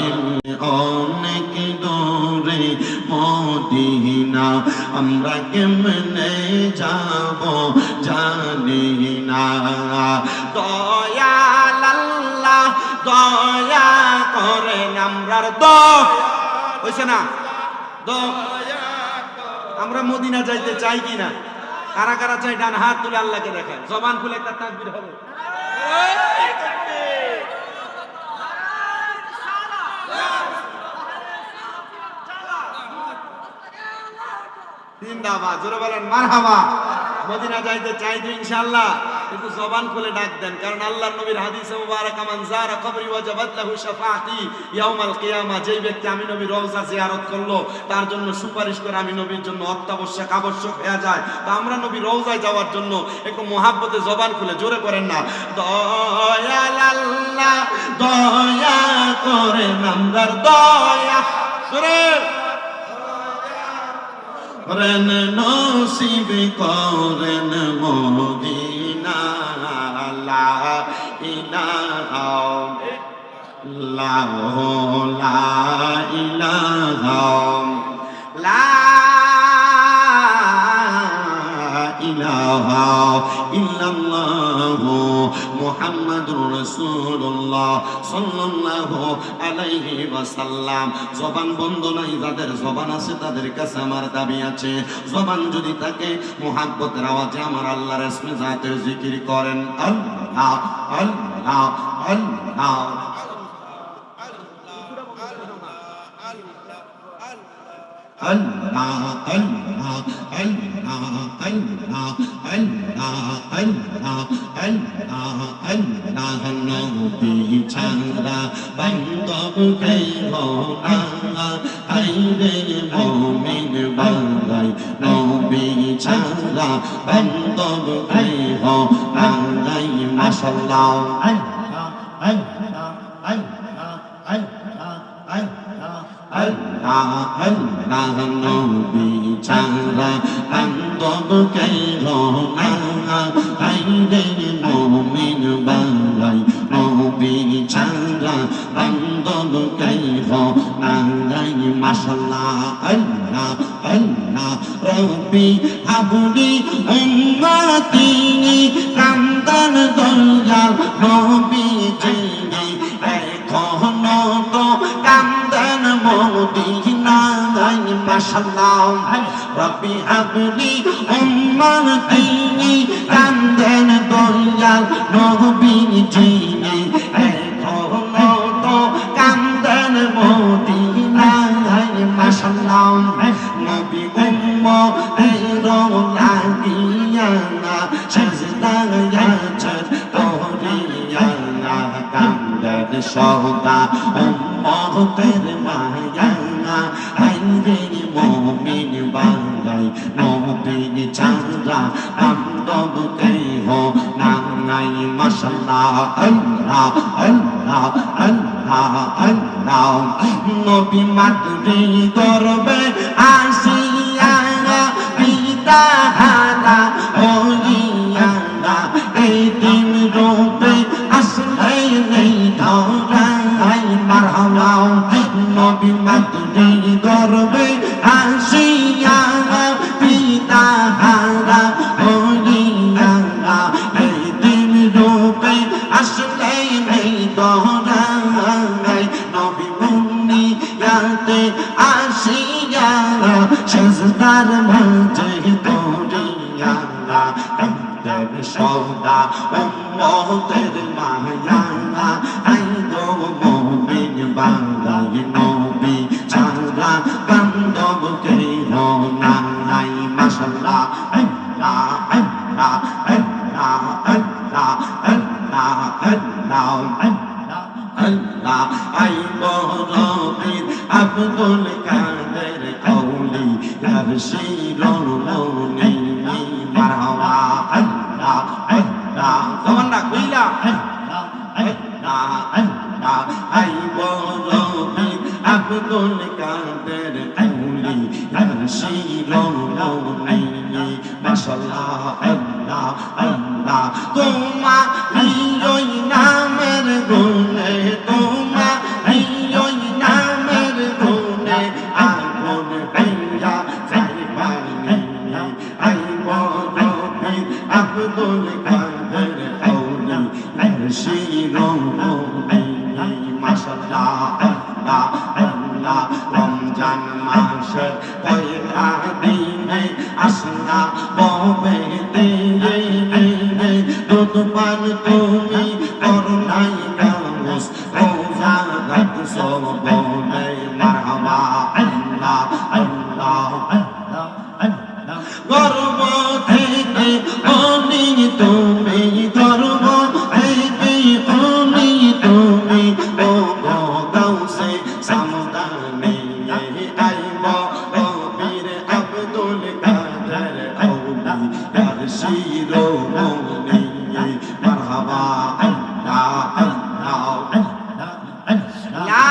ইল্লাল্লাহ অনেক দূরে মদিনা আমরা কেমনে যাব জানি না দয়াল আল্লাহ দয়া করেন আমরার হইছে না আমরা মদিনা যাইতে চাই কিনা কারা কারা চাই ডান হাত তুলে আল্লাহকে দেখায় জবান খুলে একটা তাকবীর হবে জিন্দাবাদ জোরে বলেন মারহাবা মদিনা যাইতে চাই তো ইনশাআল্লাহ কিন্তু জবান খুলে ডাক দেন কারণ আল্লাহর নবীর হাদিসে মুবারাকা মান যারা কবরি ওয়াজাবাত লাহু শাফাআতি ইয়াউমাল কিয়ামা যেই ব্যক্তি আমি নবীর রওজা জিয়ারত করলো তার জন্য সুপারিশ করে আমি নবীর জন্য অত্যাবশ্যক আবশ্যক হয়ে যায় তো আমরা নবীর রওজায় যাওয়ার জন্য একটু মহাব্বতে জবান খুলে জোরে করেন না দয়াল আল্লাহ দয়া করেন আমরার দয়া জোরে করেন নসিব করেন মদিনা লা ইলাহা লা ইলাহা লা ইলাহা ইল্লাল্লাহু মুহাম্মাদুর রাসূলুল্লাহ সাল্লাল্লাহু আলাইহি ওয়াসাল্লাম জবান বন্ধ নাই যাদের জবান আছে তাদের কাছে আমার দাবি আছে জবান যদি থাকে মুহাব্বতের আওয়াজে আমার আল্লাহর ইসমে জাতের জিকির করেন আল্লাহ আল্লাহ আল্লাহ আল্লাহ আল্লাহ আল্লাহ আল্লাহ আল্লাহ আল্লাহ আল্লাহ আল্লাহ নবী ছাড়া বান্ধব কেহ না আইরে মুমিন বান্দাই নবী ছাড়া বান্ধব কেহ নাই মাশাআল্লাহ আল্লাহ আল্লাহ আল্লাহ আল্লাহ আল্লাহ আল্লাহ আল্লাহ নবী ছাড়া বান্ধব কেহ না আইরে মুমিন বান্দাই নবী ছাড়া বান্ধব কেহ নাই মাশাআল্লাহ আল্লাহ আল্লাহ রব্বি হাবলি উম্মতি কান্দান দয়াল নবী জিনি এখনো তো কান্দান মদিনায় মাশাআল্লাহ রব্বি হাবলি উম্মতি কান্দান দয়াল নবী জিনি এখনো তো কান্দান মদিনায় মাশাআল্লাহ নবী উম্মতের লাগিয়া সেজদায় করিয়া কান্দান সদা উম্মতের মায়া আইরে মুমিন বান্দাই নবী ছাড়া বান্ধব কেহ নাই মাশাআল্লাহ আল্লাহ আল্লাহ আল্লাহ আল্লাহ নবী মাতৃ গর্বে আসিয়া পিতা হারা হইয়া এই দিন রূপে আসলে নেই ধরাই মারহাবা নবী মাতৃ গর্বে আসিয়া পিতা হারা হইয়া এই দিন রূপে আসলে নেই ধরাই নবী মুনিয়াতে আসিয়া সেজদার মাঝে পড়িয়া কান্দান সদা উম্মতের মায়া আইগো মুমিন বান্দাই নবী ছাড়া বান্ধব কেহ নাই মাশাআল্লাহ আল্লাহ আল্লাহ আল্লাহ আল্লাহ আল্লাহ আল্লাহ আল্লাহ আইগো রবির আব্দুল কাদের কওলি আরশির মনি মারহাবা আল্লাহ আল্লাহ তমান্না কইলা আল্লাহ আল্লাহ আল্লাহ আইগো রবির আব্দুল কাদের কওলি আরশির মনি মাশাআল্লাহ আল্লাহ আল্লাহ তোমার ওই নামের গুণে তোমার ওই নামের গুণে আগুন হইয়া যাই পানি আইব রবি আব্দুল কাদের কওলি আরশির মনি মাশাআল্লাহ আল্লাহ আল্লাহ রমজান মাসের পয়লা দিনে আসনা ববে দুধ পান তুমি করুণাই গামুস রোজা রাখছো বলে মারহাবা আল্লাহ আল্লাহ আল্লাহ আল্লাহ গর্ব থেকে অনি তুমি গর্ব থেকে অনি তুমি ও গাউসে সামদানি আইব রবির আব্দুল কাদের কওলি আরশির মনি মারহাবা আল্লাহ আল্লাহ আল্লাহ লা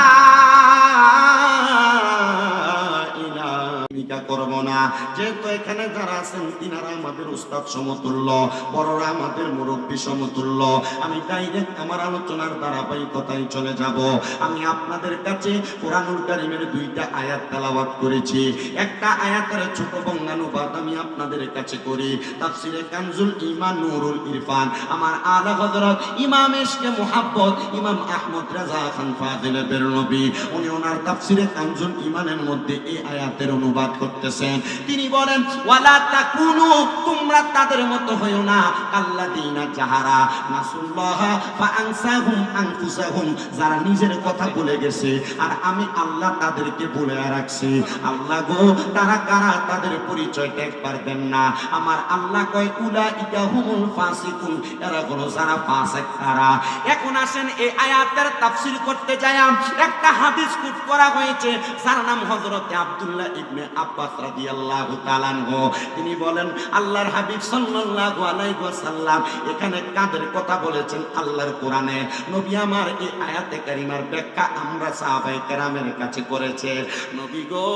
ইলাহা করব না যেহেতু এখানে যারা আছেন তিনারা আমাদের উস্তাদ সমতুল্য বড়রা আমাদের মুরব্বী সমতুল্য আমি ডাইরেক্ট আমার আলোচনার ধারাবাহিকতায় চলে যাব আমি আপনাদের কাছে কোরআনুল কারীমের দুইটা আয়াত তেলাওয়াত করেছি একটা আয়াতের ছোট বর্ণনানুবাদ আমি আপনাদের কাছে করি তাফসিরে কানজুল ঈমান নূরুল ইরফান আমার আলা হযরত ইমাম ইশকে মুহাব্বত ইমাম আহমদ রাজা খান ফাজিলে বেরলভী উনি ওনার তাফসিরে কানজুল ঈমানের মধ্যে এই আয়াতের অনুবাদ করতেছেন তিনি বলেন ওয়ালা ওয়ালা তাকুনু, তোমরা তাদের মতো হইও না, আল্লাযীনা যাহারা নাসুল্লাহ ফাআনসাহুম আনফুসাহুম, যারা নিজের কথা ভুলে গেছে আর আমি আল্লাহ তাদেরকে ভুলে রাখছি। আল্লাহ গো, তারা কারা? তাদের পরিচয়টা একবার দেন না। আমার আল্লাহ কয় উলাইকা হুমুল ফাসিকুন, এরা হলো যারা ফাসিক তারা। এখন আসেন এই আয়াতের তাফসীর করতে যায় একটা হাদিস কোট করা হয়েছে, যার নাম হযরতে আব্দুল্লাহ ইবনে আব্বাস রাদিয়াল্লাহু তাআলা আনহু। তিনি বলেন আল্লাহর হাবিব সাল্লাল্লাহু আলাইহি ওয়াসাল্লাম এখানে কাদের কথা বলেছেন আল্লাহর কোরআনে। নবী আমার এই আয়াতে কারিমার ব্যাখ্যা আমরা সাহাবায়ে কেরামের কাছে করেছে। নবী গো,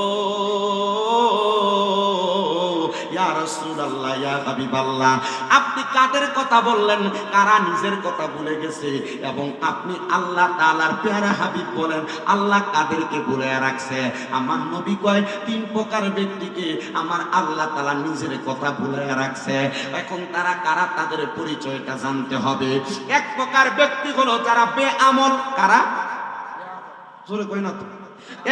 ইয়া রাসূলুল্লাহ, ইয়া হাবিবাল্লাহ, আপনি কাদের কথা বললেন? কারা নিজের কথা ভুলে গেছে। এবং আপনি আল্লাহ তাআলার প্যারা হাবিব বলেন আল্লাহ কাদেরকে ভুলে রাখছে। আমার নবী কয় তিন প্রকার ব্যক্তিকে আমার আল্লাহ তাআলা নিজের কথা ভুলে রাখছে। এখন তারা কারা? তাদের পরিচয়টা জানতে হবে। এক প্রকার ব্যক্তি হলো যারা বেআমল। কারা? জোরে কই না তো।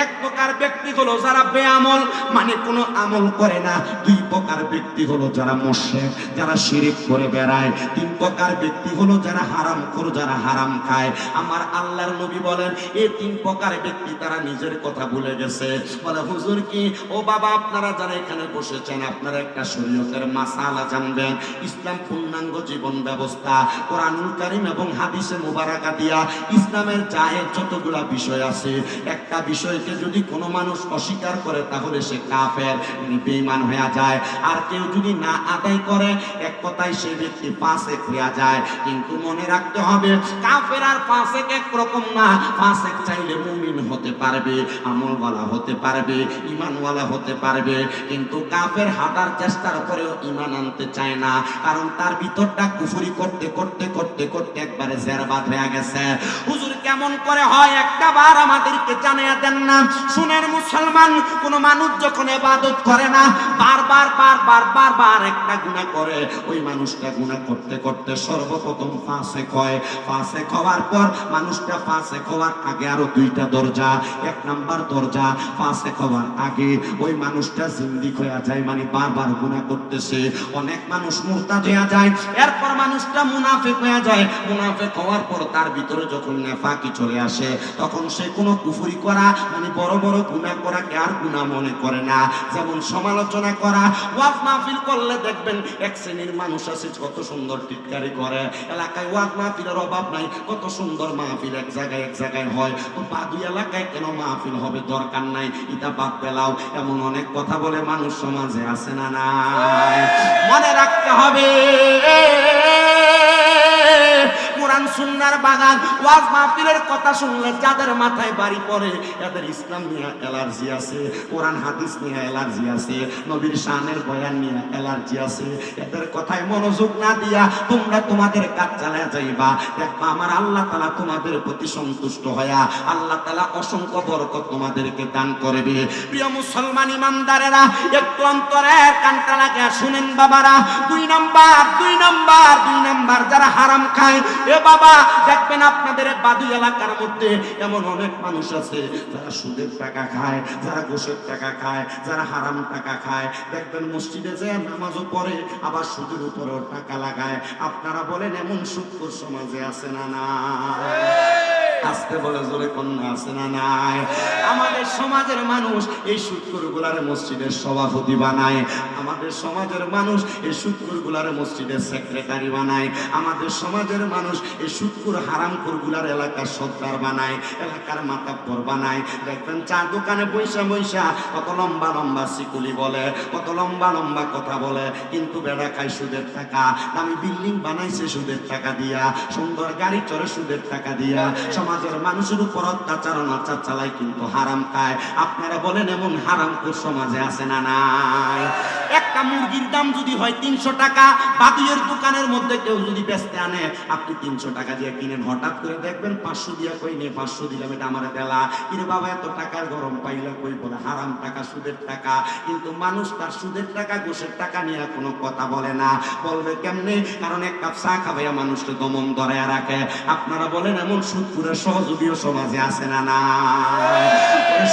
এক প্রকার ব্যক্তি হলো যারা বেআমল, মানে কোনো আমল করে না। দুই প্রকার ব্যক্তি হলো যারা মুশরিক, যারা শিরক করে বেড়ায়। তিন প্রকার ব্যক্তি হলো যারা হারামখোর, যারা হারাম খায়। আমার আল্লাহর নবী বলেন এই তিন প্রকার ব্যক্তি তারা নিজের কথা ভুলে গেছে। বলে হুজুর কি? ও বাবা, আপনারা যারা এখানে বসেছেন আপনারা একটা শরীয়তের মাসালা জানবেন। ইসলাম পূর্ণাঙ্গ জীবন ব্যবস্থা, কোরআনুল কারীম এবং হাদিসে মুবারাকা দিয়া ইসলামের জায়েজ যতগুলা বিষয় আছে, একটা বিষয়কে যদি কোনো মানুষ অস্বীকার করে তাহলে সে কাফের, বেঈমান হয়ে যায়। আর কেউ যদি না আদায় করে এক কথায় সে ব্যক্তি ফাসিক হয়ে যায়। কিন্তু মনে রাখতে হবে কাফের আর ফাসিক এক রকম না। ফাসিক চাইলে মুমিন হতে পারবে, আমলওয়ালা হতে পারবে, ঈমানওয়ালা হতে পারবে, কিন্তু কাফের হাঁটার চেষ্টার পরেও ঈমান আনতে চায় না, কারণ তার ভিতরটা কুফরি করতে করতে করতে করতে একবারে জেরবাদ হয়ে গেছে। হুজুর কেমন করে হয় একটা বার আমাদেরকে জানিয়ে দেন না। শুনেন মুসলমান, কোন মানুষ যখন ইবাদত করে না, বারবার বারবার বারবার একটা গুনাহ করে, ওই মানুষটা গুনাহ করতে করতে সর্বপ্রথম ফাসিক হয়। ফাসিক হওয়ার পর মানুষটা ফাসিক হওয়ার আগে আরো দুইটা দরজা। এক নাম্বার দরজা, ফাসিক হওয়ার আগে ওই মানুষটা জিন্দিক হয়ে যায়, মানে বারবার গুনাহ করতেছে। অনেক মানুষ মুরতাদ হয়ে যায়, এরপর মানুষটা মুনাফিক হয়ে যায়। মুনাফিক হওয়ার পর তার ভিতরে যখন নেফাকি চলে আসে, তখন সে কোনো কুফরি করা, মানে বড় বড় গুনাহ করাকে আর গুনাহ মনে করে না। যেমন সমালোচনা করা, ওয়াজ মাহফিল করলে দেখবেন এক শ্রেণীর মানুষ আছে কত সুন্দর টিটকারি করে। এলাকায় ওয়াজ মাহফিলের অভাব নাই, কত সুন্দর মাহফিল এক জায়গায় হয়। তো বাদু এলাকায় কেন মাহফিল হবে? দরকার নাই, এটা বাদ পেলাও। এমন অনেক কথা বলে মানুষ সমাজে আছে না নাই? মনে রাখতে হবে কোরআন সুন্নাহর বাগান। ওয়াজ মাহফিলের কথা শুনলে যাদের মাথায় বাড়ি পড়ে এদের ইসলাম নিয়ে অ্যালার্জি আছে, কোরআন হাদিস নিয়ে অ্যালার্জি আছে, নবীর শানের বয়ান নিয়ে অ্যালার্জি আছে। এদের কথায় মনোযোগ না দিয়া তোমরা তোমাদের কাজ চালিয়ে যাইবা, দেখবা আমার আল্লাহ তাআলা তোমাদের প্রতি সন্তুষ্ট হয়া আল্লাহ তাআলা অসংখ্য বরকত তোমাদেরকে দান করবে। প্রিয় মুসলমান ইমানদারেরা, একটু অন্তরের কানটা লাগিয়ে শুনেন বাবারা। দুই নাম্বার যারা হারাম খায়, এ বাবা দেখবেন আপনাদের বাদী এলাকার মধ্যে এমন অনেক মানুষ আছে যারা সুদের টাকা খায়, যারা ঘুষের টাকা খায়, যারা হারাম টাকা খায়। দেখবেন মসজিদে যায় নামাজও পড়ে, আবার সুদের উপরেও টাকা লাগায়। আপনারা বলেন এমন সুদখোর সমাজে আছে না না? আজকে বলে জোরে কন্যা আছে না নাই? আমাদের সমাজের মানুষ এই সুদখোর গুলার মসজিদের সভাপতি বানায়, আমাদের সমাজের মানুষ এই সুদখোর গুলার মসজিদের সেক্রেটারি বানায়, আমাদের সমাজের মানুষ এই সুদখোর হারামখোর গুলার এলাকার সর্দার বানায়, এলাকার মাতাব্বর বানায়। দেখবেন চা দোকানে বৈশা কত লম্বা লম্বা সিকুলি বলে, কত লম্বা লম্বা কথা বলে, কিন্তু বেড়া খায় সুদের টাকা। দামি বিল্ডিং বানাইছে সুদের টাকা দিয়া, সুন্দর গাড়ি চড়ে সুদের টাকা দিয়া, সমাজের মানুষের উপর অত্যাচার অনাচার চালায়, কিন্তু হারাম খায়। আপনারা বলেন এমন হারামখোর সমাজে আছে না নাই? একটা মুরগির দাম যদি হয় 300 টাকা, বাদুয়ের দোকানের মধ্যে কেউ যদি বেচতে আনে, আপনি 300 টাকা দিয়ে কিনেন, হঠাৎ করে দেখবেন 500 দিয়া কই নে 500 দিলাম, এটা আমারে দেলা। কিরে বাবা এত টাকার গরম পাইলা কই? বলে হারাম টাকা, সুদের টাকা। কিন্তু মানুষ তার সুদের টাকা ঘুষের টাকা নিয়ে কোনো কথা বলে না। বলবে কেমনে? কারণ এক কাপ চা খাবাইয়া মানুষকে দমন ধরাইয়া রাখে। আপনারা বলেন এমন সুদখোরের সহযোগীও সমাজে আছে না না?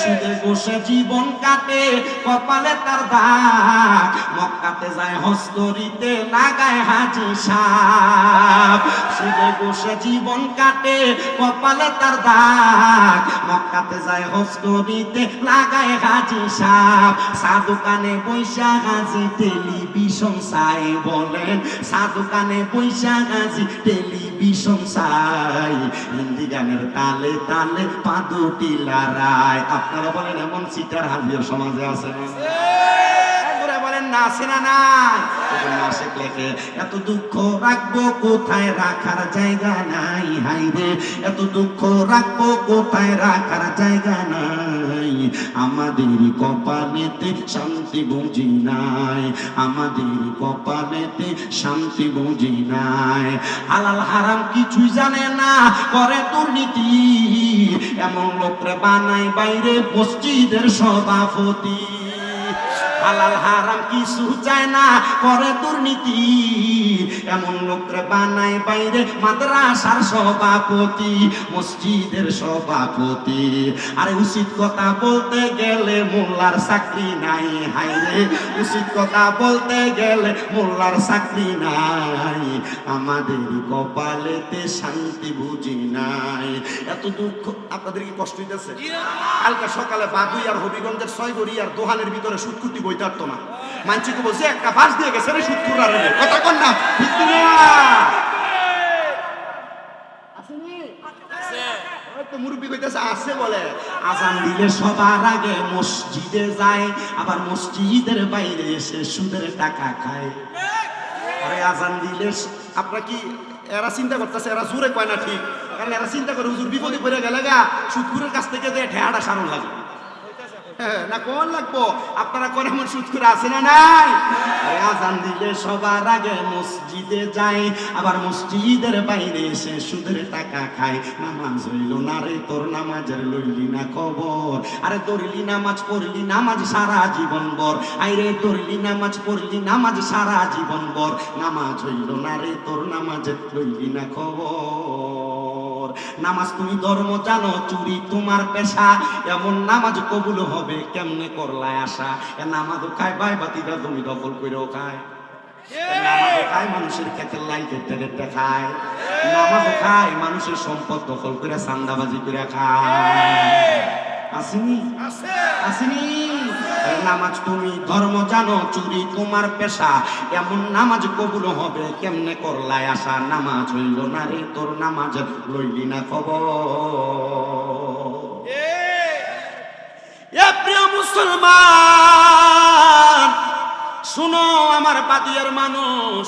সুদে বসে জীবন কাটে, কপালে তার দাগ, মক্কাতে যায় হজ করিতে লাগায় হাজি সাহেব, সুদে বসে জীবন কাটে কপালে তার দাগ। মক্কাতে যায় হজ করিতে লাগায় হাজি সাহেব, সাধু কানে বৈশা হাজি টেলিভিশন চাই। বলেন সাধু কানে বৈশা হাজি টেলিভিশন চাই, হিন্দি গানের তালে তালে পা দুটি লড়ায়। আপনারা বলেন এমন সিটার হাজির সমাজে আছে না? বলেন না, আছে না? নাই। না শেখলে এত দুঃখ রাখবো কোথায়, রাখার জায়গা নাই। হাইরে এত দুঃখ রাখবো কোথায়, রাখার জায়গা নাই। আমাদের কপালেতে শান্তি বুঝি নাই, আমাদের কপালেতে শান্তি বুঝি নাই। হালাল হারাম কিছুই জানে না, করে দুর্নীতি, এমন লোকরে বানাই বাইরে মসজিদের সভাপতি। হালাল হারাম কিছু চায় না, করে দুর্নীতি, এমন লোকরে বানায় বাইরে মাদ্রাসার সভাপতি, মসজিদের সভাপতি। আরে উচিত কথা বলতে গেলে মোল্লার চাকরি নাই। হাইরে উচিত কথা বলতে গেলে মোল্লার চাকরি নাই। আমাদের কপালেতে শান্তি বুঝি নাই। এত দুঃখ। আপনাদের কি কষ্ট হইতেছে? কালকে সকালে বাদুই আর হবিগঞ্জের ছয়গড়ি আর দোহানের ভিতরে সুটকুটি বইতে পারতো না, মানছিকে বলছে একটা বাস দিয়ে গেছে রে সুটকুরা রে। কথা কন না, ঠিক না? মুরব্বী কইতেছে আছে বলে। আজান দিলে সবার আগে মসজিদে যায়, আবার মসজিদের বাইরে এসে সুদের টাকা খায়। আরে আজান দিলে আপনারা কি এরা চিন্তা করতেছে? এরা জোরে কয় না ঠিক, কারণ এরা চিন্তা করে হুজুর বিপদে পড়ে গেলে গা সুদখুরের কাছ থেকে যে ঠেয়াটা সারণ লাগে না, কোন লাগবো? আপনারা কোন এমন সুদখুর আছে না? নাই। আজান দিলে সবার আগে মসজিদে যায়, আবার মসজিদের বাইরে এসে সুদের টাকা খায়। নামাজ হইল না রে তোর, নামাজের লইলি না খবর। আরে দৌড়লি নামাজ পড়লি, নামাজ সারা জীবন বর। আইরে দৌড়লি নামাজ পড়লি, নামাজ সারা জীবন বর। নামাজ হইল না রে তোর, নামাজের লইলি না খবর। নামাজ তুমি ধর্ম জানো, চুরি তোমার পেশা, এমন নামাজ কবুল হবে কেমনে করলায় আশা। এ নামাজও খায় ভাই বাতিটা জমি দখল করেও খায়, নামাজও খায় মানুষের ক্ষেতের লাই কেটে কেটে খায়, নামাজও খায় মানুষের সম্পদ দখল করে চান্দাবাজি করে খায়। আসেনি? আসেনি? নামাজ তুমি ধর্ম জানো, চুরি তোমার পেশা, এমন নামাজ কবুল হবে কেমনে করলায় আশা। নামাজ হইল না রে তোর, নামাজ লইলি না খবর। প্রিয় মুসলমান শুনো আমার বাদিয়ার মানুষ,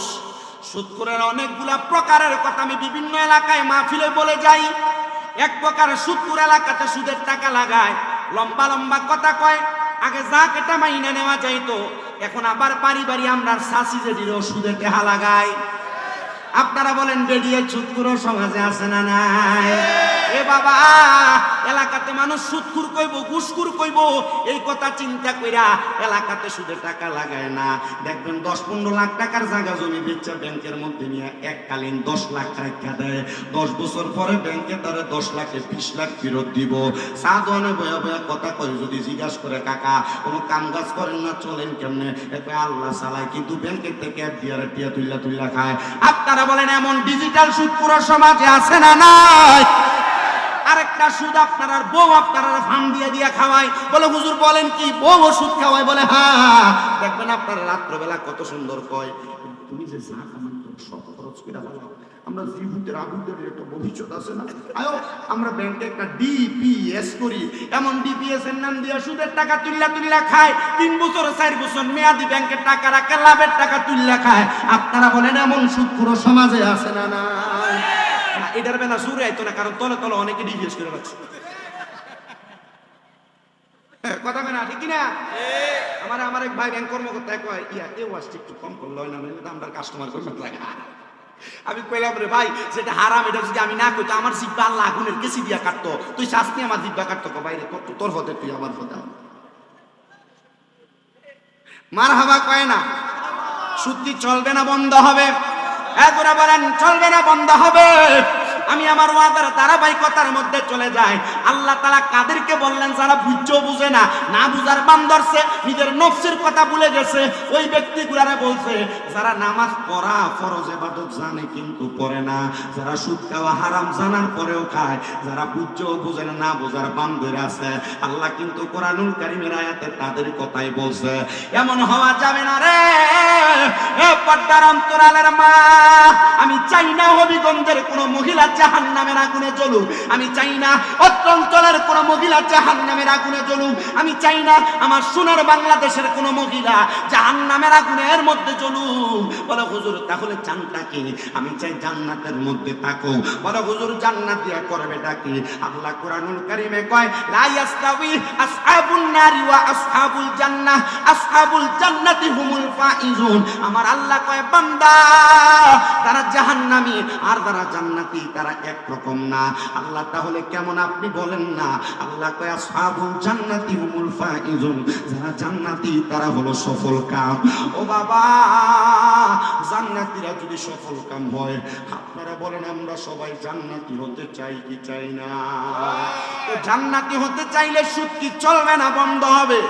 সুদখোরের অনেকগুলা প্রকারের কথা আমি বিভিন্ন এলাকায় মাহফিলে বলে যাই। এক প্রকার সুদখোর এলাকাতে সুদের টাকা লাগায়, লম্বা লম্বা কথা কয়। আগে যা কেটা মাইনা নেওয়া যাইতো, এখন আবার বাড়ি বাড়ি আমরা শাসি জেডিরও সুদের টাকা লাগায়। আপনারা বলেন বেরিয়ে সুদখোর সমাজে আছে না নাই? এ বাবা, এলাকাতে মানুষ সুদখোর কইব, ঘুষখোর কইব, এই কথা চিন্তা কইরা এলাকাতে সুদের টাকা লাগায় না। দেখবেন 10-15 লাখ টাকার জায়গা জমি বেচা ব্যাংকের মধ্যে নিয়ে এককালীন 10 লাখ টাকা দেয়। 10 বছর পরে ব্যাংকে তারা 10 লাখে 20 লাখ ফেরত দিব। সাধনে বয়া বয়া কথা কয়, যদি জিজ্ঞাসা করে কাকা কোনো কাম কাজ করেন না, চলেন কেমনে? আল্লাহ চালায়, কিন্তু ব্যাংকের থেকে টিয়া তুল্লা খায়। আপনারা বলেন এমন ডিজিটাল সুদ পুরো সমাজে আছে না নাই? আরেকটা সুদ আপনার বউ আপনারা ফান দিয়ে খাওয়ায়। বলে হুজুর বলেন কি বউ সুদ খাওয়ায়? বলে হ্যাঁ। দেখবেন আপনারা রাত্রবেলা কত সুন্দর কয়, তুমি যে যা কামান সব খরচ করে ফেলাও, আমরা জীবিতের আগুনের একটা ভবিষ্যৎ আছে না, আয়ো আমরা ব্যাংকে একটা ডিপিএস করি। এমন ডিপিএস এর নাম দিয়ে সুদের টাকা তুল্লা খায়। 3 বছর 4 বছর মেয়াদি ব্যাংকের টাকা রাখে, লাভের টাকা তুল্লা খায়। আপনারা বলেন এমন সুদ পুরো সমাজে আছে না নাই? এটার বেলা সুরে আইতো না, কারণ তলে তলে অনেকে ডিপিএস করে রাখছে। কথা না ঠিক না? আমার এক ভাই ব্যাংক কর্মকর্তা কয়, এ ওয়াজটা একটু কম করলো না, আমরা কাস্টমার করতে লাগে। আমি কইলাম রে ভাই, যেটা হারাম এটা যদি আমি না কইতো, আমার জিব্বা আল্লাহ আগুনের কেসি দিয়া কাটতো, তুই শাস্তি আমার জিব্বা কাটতো। বাইরে তোর হতে তুই আমার হতে মার হাবা কয় না। সুদ চলবে না বন্ধ হবে? একবার বলেন চলবে না বন্ধ হবে? আমি আমার ওয়াদার ধারাবাহিকতার মধ্যে চলে যাই। আল্লাহ তাআলা কাদেরকে বললেন? যারা বুঝছেও বুঝে না, না বুঝার বান ধরছে, নিজের নফসের কথা ভুলে গেছে, ওই ব্যক্তিগুলারে বলছে যারা নামাজ পড়া ফরজ ইবাদত জানে কিন্তু পড়ে না, যারা সুদ খাওয়া হারাম জানার পরেও খায়, যারা বুঝছেও বুঝে না, না বুঝার বান ধরে আছে। আল্লাহ কিন্তু কোরআনুল কারীমের আয়াতে তাদের কথাই বলছে। এমন হওয়া যাবে না রে এ পর্দার অন্তরালের মা। আমি চাই না হবিগঞ্জের কোনো মহিলা জাহান্নামের আগুনে জ্বলুক। আমি চাই না অত্র অঞ্চলের কোনো মহিলা জাহান্নামের আগুনে জ্বলুক। আমি চাই না আমার সোনার বাংলাদেশের কোনো মহিলা জাহান্নামের আগুনের মধ্যে জ্বলুক। বলো হুজুর তাহলে চানটা কি? আমি চাই জান্নাতের মধ্যে থাকো। বলো হুজুর জান্নাত দিয়া করবেটা কি? আল্লাহ কোরআনুল কারীমে কয় লা ইয়াস্তাউই আসহাবুন নারি ওয়া আসহাবুল জান্নাহ, আসহাবুল জান্নাতি হুমুল ফাইজুন। আমার আল্লাহ কয় বান্দা তারা জাহান্নামী আর যারা জান্নাতি তারা এক রকম না। আল্লাহ তাহলে কেমন আপনি বলেন না? আল্লাহ কয় আসহাবুল জান্নাতি হুমুল ফাইজুন, যারা জান্নাতি তারা হলো সফল কাম। ও বাবা, জান্নাতীরা যদি সফল কাম হয়, আপনারা বলেন আমরা সবাই জান্নাতি হতে চাই কি চাই না? তো জান্নাতি হতে চাইলে সুদ কি চলবে না বন্ধ হবে?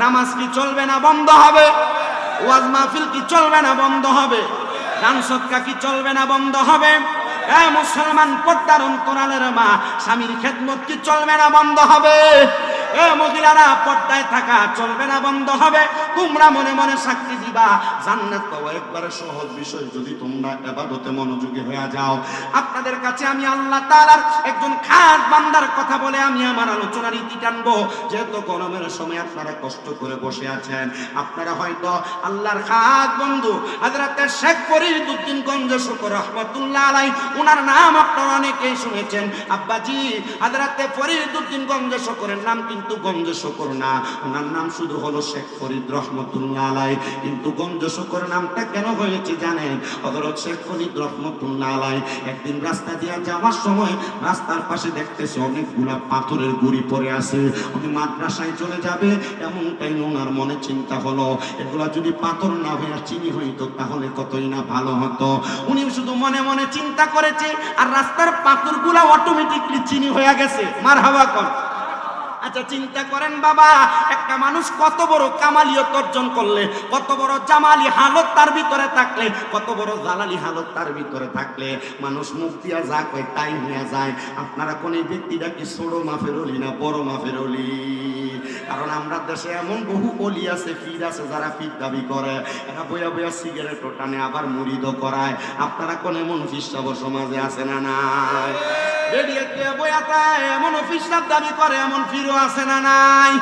নামাজ কি চলবে না বন্ধ হবে? ওয়াজ মাহফিল কি চলবে না বন্ধ হবে? দান সদকা কি চলবে না বন্ধ হবে? এ মুসলমান পর্দার অন্তরালের মা, স্বামীর খেদমত কি চলবে না বন্ধ হবে? এ মহিলারা পর্দায় থাকা চলবে না বন্ধ হবে? তোমরা মনে মনে সাক্ষী দিবা জান্নাত পাওয়া একবারে সহজ বিষয় যদি তোমরা ইবাদতে মনোযোগী হয়ে যাও। আপনাদের কাছে আমি আল্লাহ তাআলার একজন খাস বান্দার কথা বলে আমি আমার আলোচনার ইতি টানবো। যেহেতু গরমের সময় আপনারা কষ্ট করে বসে আছেন, আপনারা হয়তো আল্লাহর খাস বন্ধু হযরত শেখ ফরিদউদ্দিন গঞ্জেশকর রাহমাতুল্লাহ আলাইহি, ওনার নাম আপনারা অনেকেই শুনেছেন। আব্বাজি হযরত ফরিদউদ্দিন গঞ্জেশকরের নাম কিন্তু গঞ্জেশকর না, ওনার নাম শুধু হলো শেখ ফরিদ রহমতুল্লাহ আলাইহি। কিন্তু গঞ্জেশকর নামটা কেন হয়েছে জানেন? হযরত শেখ ফরিদ রহমতুল্লাহ আলাইহি একদিন রাস্তা দিয়ে যাওয়ার সময় রাস্তার পাশে দেখতেছে অনেকগুলা পাথরের গুঁড়ি পড়ে আছে। উনি মাদ্রাসায় চলে যাবে এমনটাই ওনার মনে চিন্তা হলো, এগুলা যদি পাথর না হইয়া চিনি হইতো তাহলে কতই না ভালো হতো। উনি শুধু মনে মনে চিন্তা করেছে আর রাস্তার পাথরগুলা অটোমেটিকলি চিনি হয়ে গেছে। মারহাবা কর। আচ্ছা চিন্তা করেন বাবা, একটা মানুষ কত বড় কামালিয়ত অর্জন করলে, কত বড় জামালি হালত তার ভিতরে থাকলে, কত বড় জালালি হালত তার ভিতরে থাকলে মানুষ মুখ দিয়া যা কয় তাই হয়ে যায়। আপনারা কোন এই ব্যক্তিটা কি ছোট মাফের অলি না বড় মাফের অলি? কারণ আমরা দেশে এমন বহু অলি আছে, পীর আছে যারা পীর দাবি করে, এরা বইয়া বইয়া সিগারেটও টানে আবার মুরিদও করায়। আপনারা কোন এমন ফিসাব সমাজে আছে না নাই? বেরিয়ে এমন অফিসার দাবি করে এমন ফিরও আছে না নাই?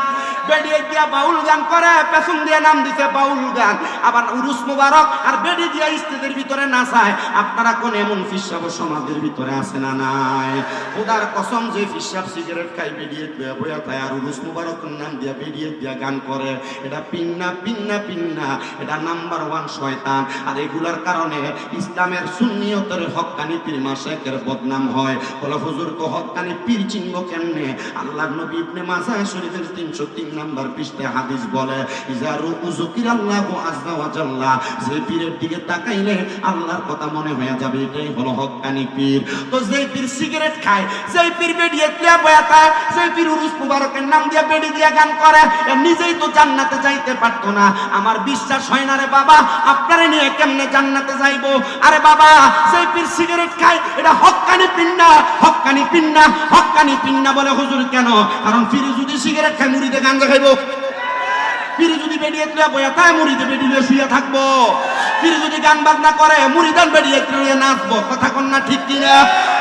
বেরিয়ে দিয়া বাউল গান করে, পেছন দিয়ে নাম দিতে বাউল গান, আবার উরুস মুবারক আর বেড়ি দিয়া স্ত্রীদের ভিতরে নাচায়। আপনারা কোন এমন ফিসাব সমাজের ভিতরে আছে না নাই? খোদার কসম, যে ফিসাব সিগারেট খাই বেরিয়ে দিয়া বইয়া খায় আর উরুস মুবারকের নাম দিয়া বেরিয়ে দিয়া গান করে, এটা পিন্না পিন্না পিন্না, এটা নাম্বার 1 শয়তান। আর এগুলার কারণে ইসলামের সুন্নিয়তের হক্কানি পীর মাশায়েখের বদনাম হয়। বলে হুজুর তো হক্কানি পীর চিনব কেমনে? আল্লাহর নবী ইবনে মাজাহ শরীফের 303 নাম্বার পৃষ্ঠায় হাদিস বলে ইজারু যুকিরাল্লাহু আযজা ওয়া জাল্লা, যে পীরের দিকে তাকাইলে আল্লাহর কথা মনে হয়ে যাবে, এটাই হলো হক্কানি পীর। তো যে পীর সিগারেট খায়, যে পীর বেডিয়ে দিয়া বয়াতা, যে পীর উরুস মুবারকের নাম দিয়া বেডি দিয়া গান করে, নিজেই তো জান্নাতে যাইতে পারতো না। আমার বিশ্বাস হয় না রে বাবা, আপনারে নিয়ে কেমনে জান্নাতে যাইবো? আরে বাবা, যে পীর সিগারেট খায় এটা হক্কানি পীর না, হক্কানি পীর না, হক্কানি পীর না। বলে হুজুর কেন? কারণ পীর যদি সিগারেট খায় মুড়িতে গাঞ্জা খাইবো, পীর যদি বেরিয়ে বয়া খায় মুড়িতে বেরিয়ে শুয়ে থাকবো, পীর যদি গান বাজনা করে মুড়িদান বেরিয়ে নাচবো। কথা কন না ঠিক কিনা?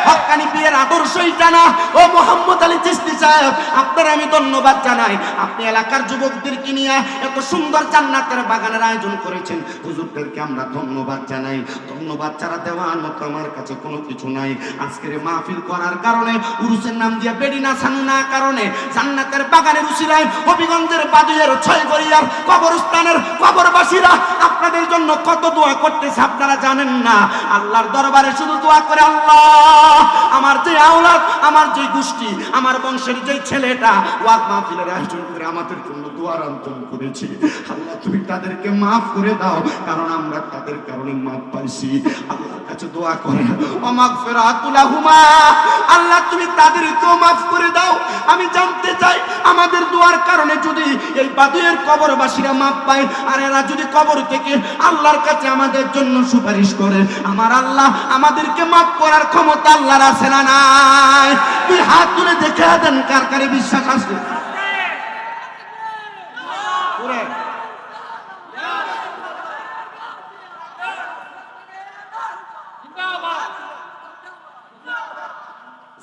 হক্কানি পীরের আদর্শ এটা না। ও মোহাম্মদ আলী চিশতি সাহেব, আপনার আমি ধন্যবাদ জানাই। আপনি এলাকার যুবকদেরকে নিয়ে এত সুন্দর জান্নাতের বাগানের আয়োজন করেছেন, হুজুরদেরকে আমরা ধন্যবাদ জানাই। ধন্যবাদ ছাড়া দেওয়ার মতো আমার কাছে কোনো কিছু নাই। আজকের মাহফিল করার কারণে, উরুসের নাম দিয়ে বেড়ি নাচানো না কারণে, জান্নাতের বাগানের উসিলায় হবিগঞ্জের বাদুয়ের ছয়গড়িয়ার কবরস্থানের কবরবাসীরা আপনাদের জন্য কত দোয়া করতেছে আপনারা জানেন না। আল্লাহর দরবারে শুধু দোয়া করে, আল্লাহ আমার আমার যে আওলাদ, আমার যে গোষ্ঠী, আমার বংশের যে ছেলেটা ওয়াজ মাহফিলের আয়োজন করে আমাদের জন্য দোয়ার আয়োজন করেছে, আল্লাহ তুমি তাদেরকে মাফ করে দাও, কারণ আমরা তাদের কারণে মাফ পাইছি। আল্লাহর কাছে দোয়া করে ওয়া মাগফিরাতুল লাহুমা, আল্লাহ তুমি তাদেরকেও মাফ করে দাও। আমি জানতে চাই আমাদের দোয়ার কারণে যদি এই বাদুয়ের কবরবাসীরা মাফ পায়, আর এরা যদি কবর থেকে আল্লাহর কাছে আমাদের জন্য সুপারিশ করে, আমার আল্লাহ আমাদেরকে মাফ করার ক্ষমতা আল্লাহর আছে না নাই? তুই হাত তুলে দেখে দেন কার কারে বিশ্বাস আছে।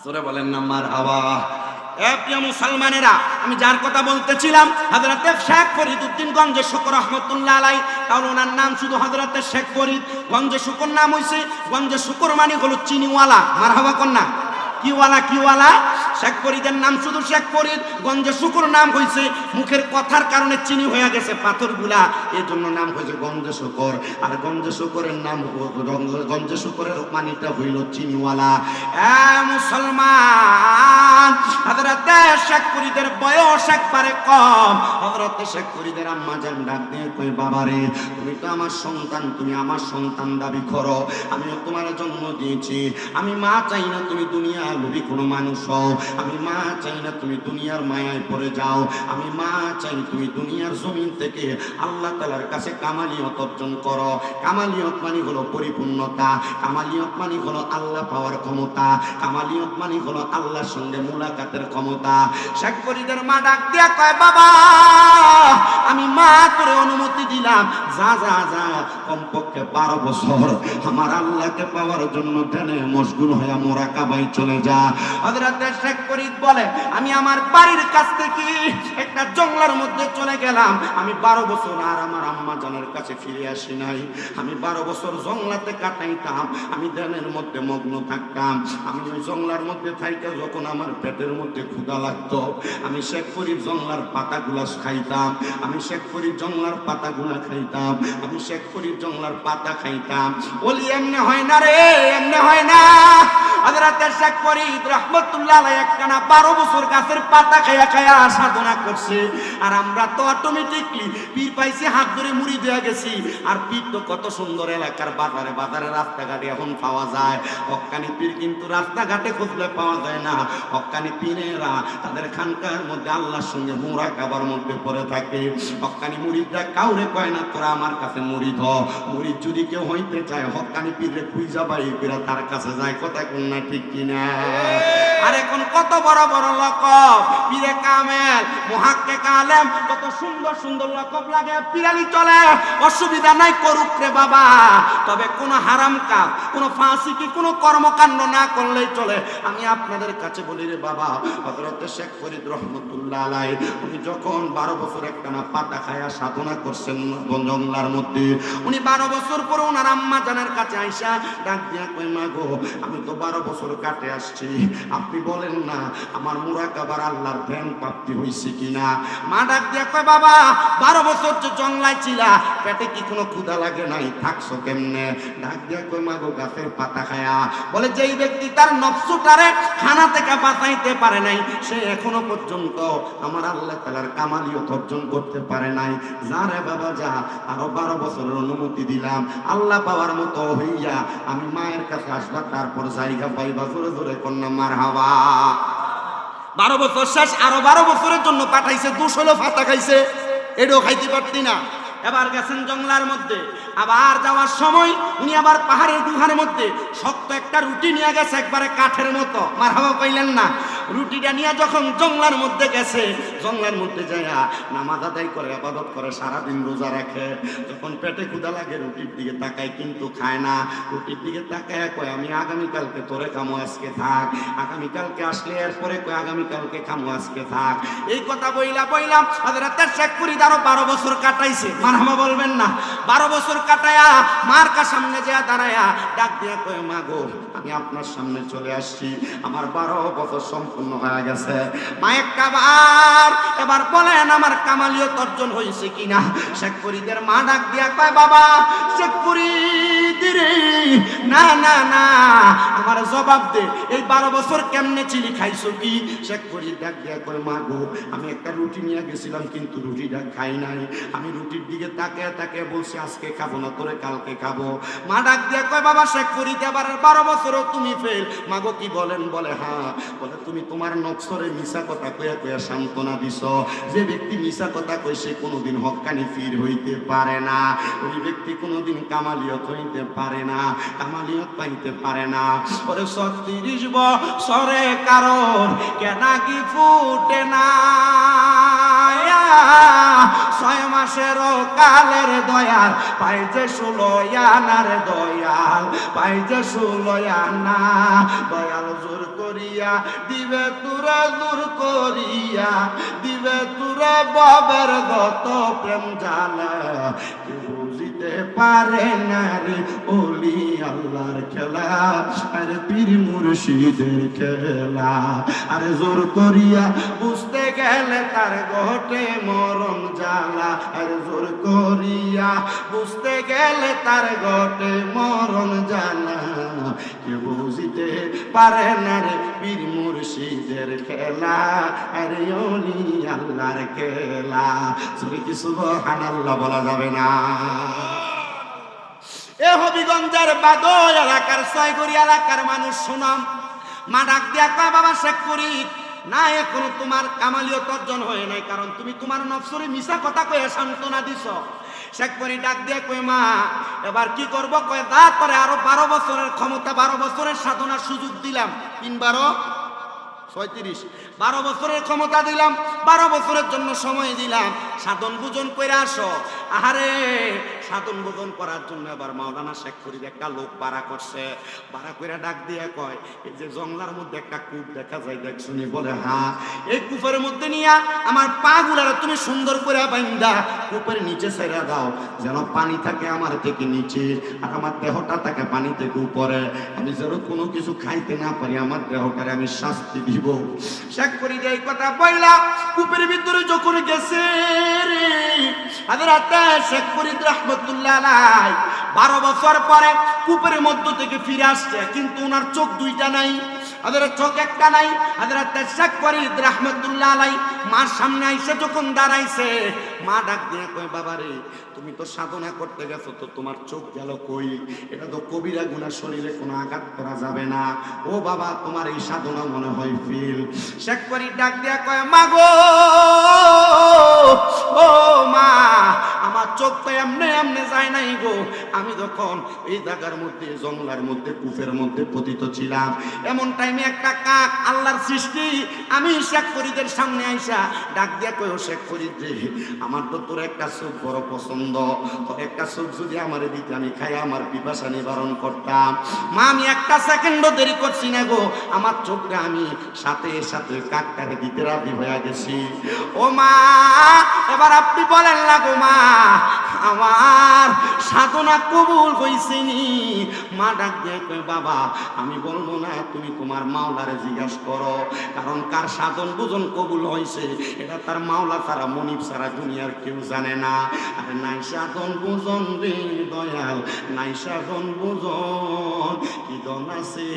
জোরে বলেন না মারহাবা। এ প্রিয় মুসলমানেরা, আমি যার কথা বলতেছিলাম হযরত শেখ ফরিদউদ্দিন গঞ্জে শুকর রহমাতুল্লাহ আলাইহি, কারণ ওনার নাম শুধু হযরত শেখ ফরিদ। গঞ্জে শুকর নাম হইছে, গঞ্জে শুকর মানে হলো চিনিওয়ালা। মারহাবা কন্যা, কিওয়ালা কিওয়ালা। শেখ ফরিদের নাম শুধু শেখ ফরিদ, গঞ্জে শুকর নাম হইছে মুখের কথার কারণে চিনি হয়ে গেছে পাথরগুলা, এই জন্য নাম হয়েছে গঞ্জে শুকর। আর গঞ্জে শুকরের নাম, গঞ্জে শুকরের মানিটা হইল চিনিওয়ালা। এ মুসলমান, হযরত শেখ ফরিদের বয়স একবারে কম। হযরত শেখ ফরিদের আম্মা জান ডাক দিয়ে কই, বাবারে তুমি তো আমার সন্তান, তুমি আমার সন্তান দাবি করো, আমিও তোমার জন্ম দিয়েছি। আমি মা চাই না তুমি দুনিয়া লোভী কোনো মানুষ হও, আমি মা চাই না তুমি দুনিয়ার মায়ায় পড়ে যাও, আমি মা চাই তুমি দুনিয়ার জমিন থেকে আল্লাহ তাআলার কাছে কামালিয়ত অর্জন করো। কামালিয়ত মানে হলো পরিপূর্ণতা, কামালিয়ত মানে হলো আল্লাহ পাওয়ার ক্ষমতা, কামালিয়ত মানে হলো আল্লাহর সঙ্গে মুলাকাতের ক্ষমতা। শেখ ফরিদের মা ডাক দিয়া কয়, বাবা আমি মা তোরে অনুমতি দিলাম, যা যা যা কমপক্ষে 12 বছর আমার আল্লাহকে পাওয়ার জন্য ধ্যানে মশগুল হয়ে মুরাকাবায় চলে যা। হযরত শেখ ফরিদ বলে, আমি আমার বাড়ির কাছ থেকে একটা জঙ্গলের মধ্যে চলে গেলাম, আমি 12 বছর আর আমার আম্মা জানের কাছে ফিরে আসি নাই। আমি 12 বছর জঙ্গলাতে কাটাইতাম, আমি ধ্যানের মধ্যে মগ্ন থাকতাম। আমি ওই জঙ্গলার মধ্যে থাইকা যখন আমার পেটের মধ্যে ক্ষুধা লাগতো, আমি শেখ ফরিদ জঙ্গলার পাতাগুলা খাইতাম, আমি শেখ ফরিদ জঙ্গলার পাতাগুলা খাইতাম, আমি শেখ ফরিদ জঙ্গলার পাতা খাইতাম। বলি এমনি হয় না রে, এমনি হয় না। হযরত শেখ ফরিদ রহমাতুল্লাহ আলাইহি একখানা 12 বছর গাছের পাতা খায়া খায়া সাধনা করছে, আর আমরা তো অটোমেটিকলি পীর পাইছি, হাত ধরে মুড়ি দেয়া গেছি। আর পীর তো কত সুন্দর এলাকার বাজারে বাজারে রাস্তাঘাটে এখন পাওয়া যায়। হক্কানি পীর কিন্তু রাস্তাঘাটে খুঁজলে পাওয়া যায় না। হক্কানি পীরেরা তাদের খানকার মধ্যে আল্লাহর সঙ্গে মুরাকাবার মধ্যে পড়ে থাকে। হক্কানি মুরিদরা কাউরে কয় না তোরা আমার কাছে মুরিদ হ। মুরিদ যদি কেউ হইতে চায় হক্কানি পীরে খুঁজা বাই পীরা তার কাছে যায়। কথা কোন না ঠিক কিনা? আর এখন কত বড় বড় লকব, পীরে কামেল, মুহাক্কিক আলেম, কত সুন্দর সুন্দর লকব লাগে, পিরালি চলে, অসুবিধা নাই, করুক রে বাবা। তবে কোন হারাম কাজ, কোন ফাসিকি, কোন কর্মকাণ্ড না করলেই চলে। আমি আপনাদের কাছে বলি রে বাবা, হযরত শেখ ফরিদ রহমাতুল্লাহ আলাইহি উনি যখন 12 বছর একটানা পাতা খায়া সাধনা করছেন জঙ্গলার মধ্যে, উনি 12 বছর পরে ওনার আম্মা জানের কাছে আইসা ডাক দিয়া কই, মা গো আমি তো 12 বছর কাটে আসছি, আপনি বলেন না আমার মুরাকাবার আল্লাহর ধ্যান প্রাপ্তি হইছে কিনা। মা ডাক দিয়া কয়, বাবা 12 বছর যে জঙ্গলায় ছিলা, পেটে কি কোনো ক্ষুধা লাগে নাই, থাকছো কেমনে? ডাক দিয়া কয়, মা গো গাছের পাতা খায়া। বলে যেই ব্যক্তি তার নফসটারে খানা থেকে বাঁচাইতে পারে নাই, সে এখনো পর্যন্ত আমার আল্লাহ তাআলার কামালিয়ত অর্জন করতে পারে নাই। যা রে বাবা যা, আরো 12 বছরের অনুমতি দিলাম, আল্লাহ পাওয়ার মতো হইয়া আমি মায়ের কাছে আসবা, তারপর জায়গা পাইবা। জোরে জোরে কন্যা মারহাবা। 12 বছর শেষ, আরো 12 বছরের জন্য পাঠাইছে, 200 ফাতা খাইছে, এটাও খাইতে পারতি না। এবার গেছেন জঙ্গলার মধ্যে, আবার যাওয়ার সময় উনি আবার পাহাড়ের গুহার মধ্যে শক্ত একটা রুটি নিয়ে গেছে, একবারে কাঠের মতো। মারহাবা পাইলেন না? রুটিটা নিয়ে যখন জঙ্গলার মধ্যে গেছে, জঙ্গলার মধ্যে যাইয়া নামাজ আদায় করে, ইবাদত করে, সারাদিন রোজা রাখে। যখন পেটে ক্ষুধা লাগে রুটির দিকে তাকায়, কিন্তু খায় না। রুটির দিকে তাকায় কয়, আমি আগামীকালকে তোরে খামো, আজকে থাক। আগামীকালকে আসলে এরপরে কয়, আগামীকালকে খামো, আজকে থাক। এই কথা বইলাম হযরত শেখ ফরিদ আরো 12 বছর কাটাইছে। মারহাবা বলবেন না? 12 বছর কাটায়া মার কা সামনে যা দাঁড়ায়া ডাক দিয়া কয়, মা গো আমি আপনার সামনে চলে আসছি, আমার 12 বছর সম্পূর্ণ হয়ে গেছে। মা একবার এবার বলেন আমার কামালিয়ত অর্জন হয়েছে কিনা? শেখ ফরিদের মা ডাক দিয়া কয়, বাবা শেখ ফরিদ রে, না না না, আমার জবাব দে, এই 12 বছর কেমনে চিলি খাইছো কি? শেখ ফরিদ ডাক দিয়া কয়, মা গো, আমি একটা রুটি নিয়ে গেছিলাম কিন্তু রুটিটা খাই নাই। আমি রুটির দিকে তাকিয়ে তাকিয়ে বলছি আজকে খাবো না, তোরে কালকে খাবো। মা ডাক দিয়া কয়, বাবা শেখ ফরিদ, এবার 12 বছরও তুমি ফেল। মা গো কি বলেন? বলে হ্যাঁ। বলে তুমি তোমার নফসরে মিছা কথা কইয়া কইয়া সান্ত্বনা দিছ। যে ব্যক্তি মিছা কথা কয় সে কোনোদিন হক্কানি ফির হইতে পারে না, ওই ব্যক্তি কোনোদিন কামালিয়ত হইতে পারে না, কামালিয়ত পাইতে পারে না। ওরে 36 বছরে কারণ কেনা কি ফুটে না, 6 মাসেরও কালের দয়াল পাই যে 16 আনার দয়াল, পাই যে 16 আনা। দয়াল জোর করিয়া দিবে তোরা, জোর করিয়া দিবে তোরা বাবার গত প্রেম জ্বালা। কেউ বুঝিতে পারে না রে ওলি আল্লাহর খেলা, আরে পীর মুর্শিদের খেলা। আরে জোর করিয়া বুঝতে গেলে তার ঘটে মরণ জ্বালা, আরে জোর করিয়া বুঝতে গেলে তার ঘটে মরণ জ্বালা। কেউ বুঝিতে পারে না রে পীর মুর্শিদের খেলা, আরে ওলি আল্লাহর খেলা। সরে কি সুবহানাল্লাহ বলা যাবে না? এ হবিগঞ্জের বাদল এলাকার 6 গড়ি এলাকার মানুষ শুনাম। মা ডাক দিয়া কয়, বাবা শেখ ফরিদ, না এখনো তোমার কামালিয়ত অর্জন হয় নাই, কারণ তুমি তোমার নফসরে মিছা কথা কয়ে সান্ত্বনা দিছ। শেখ ফরিদ ডাক দিয়ে কই, মা এবার কি করব? কয়, দা করে আরো 12 বছরের ক্ষমতা, 12 বছরের সাধনার সুযোগ দিলাম। 3 12 36, 12 বছরের ক্ষমতা দিলাম, 12 বছরের জন্য সময় দিলাম, সাধন ভোজন করে আসো। আহারে সাধন ভোজন করার জন্য এবার মাওলানা শেখ ফরিদ একটা লোক ভাড়া করছে। ভাড়া করে ডাক দিয়ে কয়, এই যে জঙ্গলার মধ্যে একটা কূপ দেখা যায়, দেখ শুনি? বলে হ্যাঁ। এই কূপের মধ্যে নিয়া আমার পা গুলার তুমি সুন্দর করে বাইন্দা কূপের নিচে ছেড়ে দাও, যেন পানি থাকে আমার থেকে নিচে আর আমার দেহটা থাকে পানি থেকে উপরে। আমি যেন কোনো কিছু খাইতে না পারি, আমার দেহটারে আমি শাস্তি দিব। শেখ ফরিদ এই কথা বললা কূপের ভিতরে যখন গেছে রে, হযরত শেখ ফরিদ রাহমাতুল্লাহ আলাইহি 12 বছর পরে কূপের মধ্য থেকে ফিরে আসছে, কিন্তু ওনার চোখ দুইটা নাই, হযরত চোখ একটা নাই। হযরত শেখ ফরিদ রাহমাতুল্লাহ আলাইহি মার সামনে আইসে যখন দাঁড়াইছে, মা ডাক দিয়ে কয়, বাবা রে, তুমি তো সাধনা করতে গেছো, তো তোমার চোখ গেল কই? এটা তো কবিরা গুনাহ, শরীরে কোনো আঘাত করা যাবে না। ও বাবা, তোমার এই সাধনা মনে হয় ফেল। শেখ ফরিদ ডাক দিয়ে কয়, মা গো, ও মা, আমার চোখ তো এমনে এমনে যায় নাই গো। আমি যখন এই জায়গার মধ্যে, জঙ্গলার মধ্যে, কূপের মধ্যে পতিত ছিলাম, এমন টাইমে একটা কাক, আল্লাহর সৃষ্টি, আমি শেখ ফরিদের সামনে আইসা ডাক দিয়া কই, ও শেখ ফরিদ রে, আমার তো তোর একটা চোখ বড় পছন্দ, তোর একটা চোখ যদি আমার দিতে আমি খাই আমার পিপাসা নিবারণ করতাম। মা, আমি একটা সেকেন্ডও দেরি করছি না গো, আমার চোখটা আমি সাথে সাথে কাকটাকে দিতে রাজি হয়ে গেছি। ও মা, এবার আপনি বলেন না গো মা, আমার সাধনা কবুল হইছে নি? মা ডাক দিয়ে কই, বাবা আমি বলবো না, তুমি তোমার মাওলারে জিজ্ঞাসা করো, কারণ কার সাধন ভোজন কবুল হয়েছে এটা তার মাওলা ছাড়া, মনিব ছাড়া দুনিয়ার কেউ জানে না। আর নাই সাধন ভোজন রে দয়াল, নাই সাধন ভোজন, কি দন আছে,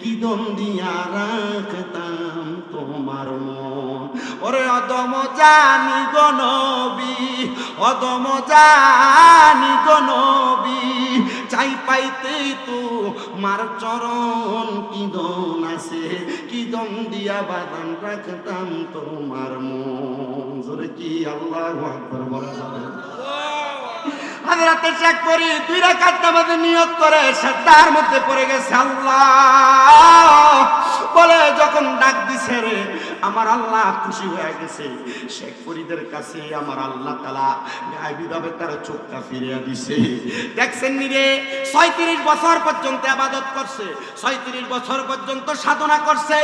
কি দন দিয়া রাখতাম তোমার মন। ওরে অদম জানি গো নবী, অদম জানি গো নবী, চাই পাইতে তো মার চরণ, কি দন আছে, কি দন দিয়া বাদান রাখতাম তোমার মন। জোরে কি আল্লাহু আকবার বলা যাবে? হযরত শেখ ফরিদ 2 রাকাত নামাজে নিয়ত করে সেজদার মধ্যে পড়ে গেছে। আল্লাহ বলে যখন ডাক দিছে রে, আমার আল্লাহ খুশি হয়ে গেছে। শেখ ফরিদের কাছে আমার আল্লাহ তাআলা গায়বীভাবে তার চোখটা ফিরিয়ে দিছে। দেখছেন নি রে, 36 বছর পর্যন্ত ইবাদত করছে, 36 বছর পর্যন্ত সাধনা করছে,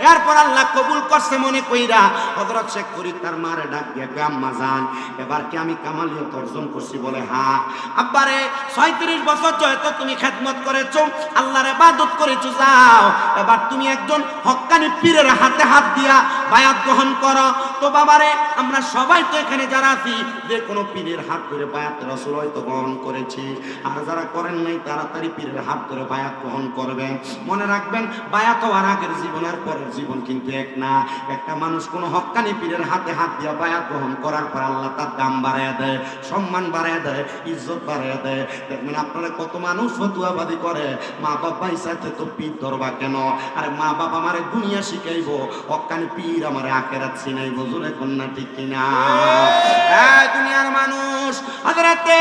এরপর আল্লাহ কবুল করছে মনে কইরা। হযরত শেখ ফরিদ তার মারে ডাক দিয়ে, আম্মা জান, এবার কি আমি কামালিয়ত অর্জন করছি? বলে হ্যাঁ। আব্বারে, 36 বছর যেহেতু তুমি খেদমত করেছো, আল্লাহর ইবাদত করেছো, যাও এবার তুমি একজন হক্কানি পীরের হাতে হাত দিয়া বায়াত গ্রহণ করো। তো বাবারে আমরা সবাই তো এখানে যারা আছি যে কোনো পীরের হাত ধরে বায়াত রাসূল হয়তো গ্রহণ করেছি, আর যারা করেন নাই তাড়াতাড়ি পীরের হাত ধরে বায়াত গ্রহণ করবেন। মনে রাখবেন বায়াত হওয়ার আগের জীবন আর পরের জীবন কিন্তু এক না। একটা মানুষ কোনো হক্কানি পীরের হাতে হাত দিয়া বায়াত গ্রহণ করার পর আল্লাহ তার দাম বাড়ায় দেয়, সম্মান বাড়ায় দেয়, ইজ্জত বাড়ায় দেয়। দেখবেন আপনারা কত মানুষ ফতুয়াবাদী করে, মা বাবা ইসাতে তো পীর ধরবা কেন? আরে মা বাবা আমারে দুনিয়া শিখাইবো, হক্কানি পীর আমারে আখেরাত চিনাইবো। জোরে কন্যা ঠিক কিনা? এই দুনিয়ার মানুষ হযরতে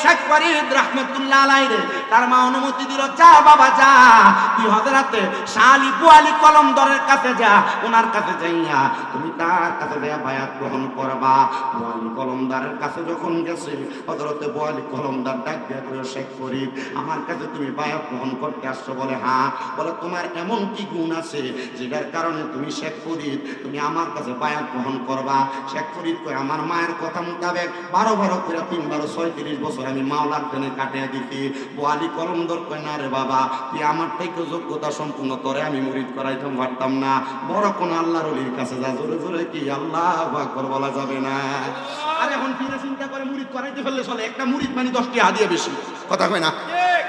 শেখ ফরিদ রাহমাতুল্লাহ আলাইহি তার মা অনুমতি দিল, যা বাবা যা, তুই হযরতে শাহ আলী বুয়ালি কলমদরের কাছে যা, ওনার কাছে যাইয়া তুমি তার কাছে যা বায়াত গ্রহণ করবা। বুয়ালি কলমদারের কাছে যখন গেছে হযরতে বুয়ালি কলমদার ডাক দিয়া কইল, শেখ ফরিদ আমার কাছে তুমি বায়াত গ্রহণ করতে আসছো? বলে হ্যাঁ। বলে তোমার এমন কি গুণ আছে যেটার কারণে তুমি শেখ ফরিদ তুমি আমার কাছে বায়াত গ্রহণ করবা? শেখ ফরিদ কয়, আমার মায়ের কথা মোতাবেক 12 করে 3 12 36 বছর আমি মাওলার ট্রেনে কাটিয়ে দিতি। বুয়ালি কলমদর কয়, না রে বাবা, তুই আমার থেকে যোগ্যতা সম্পূর্ণ তোরে আমি মুরিদ করাইতাম পারতাম না। বড় কোন আল্লাহর ওলির কাছে যা, জোরে জোরে কি আল্লাহু আকবার বলা যাবে না? আর এখন ফিরে চিন্তা করে মুরিদ করাইতে ফেললে চলে, একটা মুরিদ মানে 10টি হাদিয়া বেশি, কথা কয় না?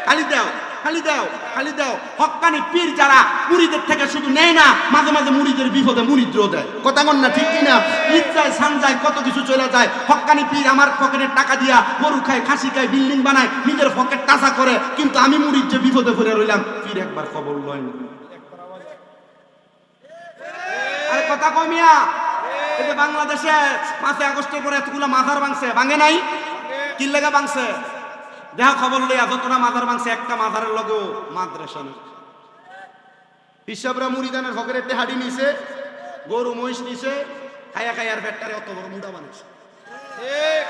খালি দাও খালি দাও খালি দাও। হক্কানি পীর যারা মুরিদের থেকে শুধু নেয় না, মাঝে মাঝে মুরিদের বিপদে মুরিদও দেয়, কথা কন না ঠিক কিনা? ঈদ যায়, সান যায়, কত কিছু চলে যায়। হক্কানি পীর আমার পকেটের টাকা দিয়া গরু খায়, খাসি খায়, বিল্ডিং বানায়, নিজের পকেট টাচা করে, কিন্তু আমি মুরিদ যে বিপদে পড়ে রইলাম, পীর একবার খবর লয় না। আরে কথা কমিয়া, এই যে বাংলাদেশে 5 আগস্টের পরে এতগুলো মাজার ভাঙছে, ভাঙে নাই? কি লেগে ভাঙছে? দেখা খবর লইয়া যতটা মাজার ভাঙছে, একটা মাজারের লগেও মাদ্রাসা নেই। হিসাবরা মুরিদানের ফকেরের টেহাডি নিছে, গরু মহিষ নিছে, খাইয়া খাইয়া আর পেটটারে অত বড় মুড়া বানাইছে,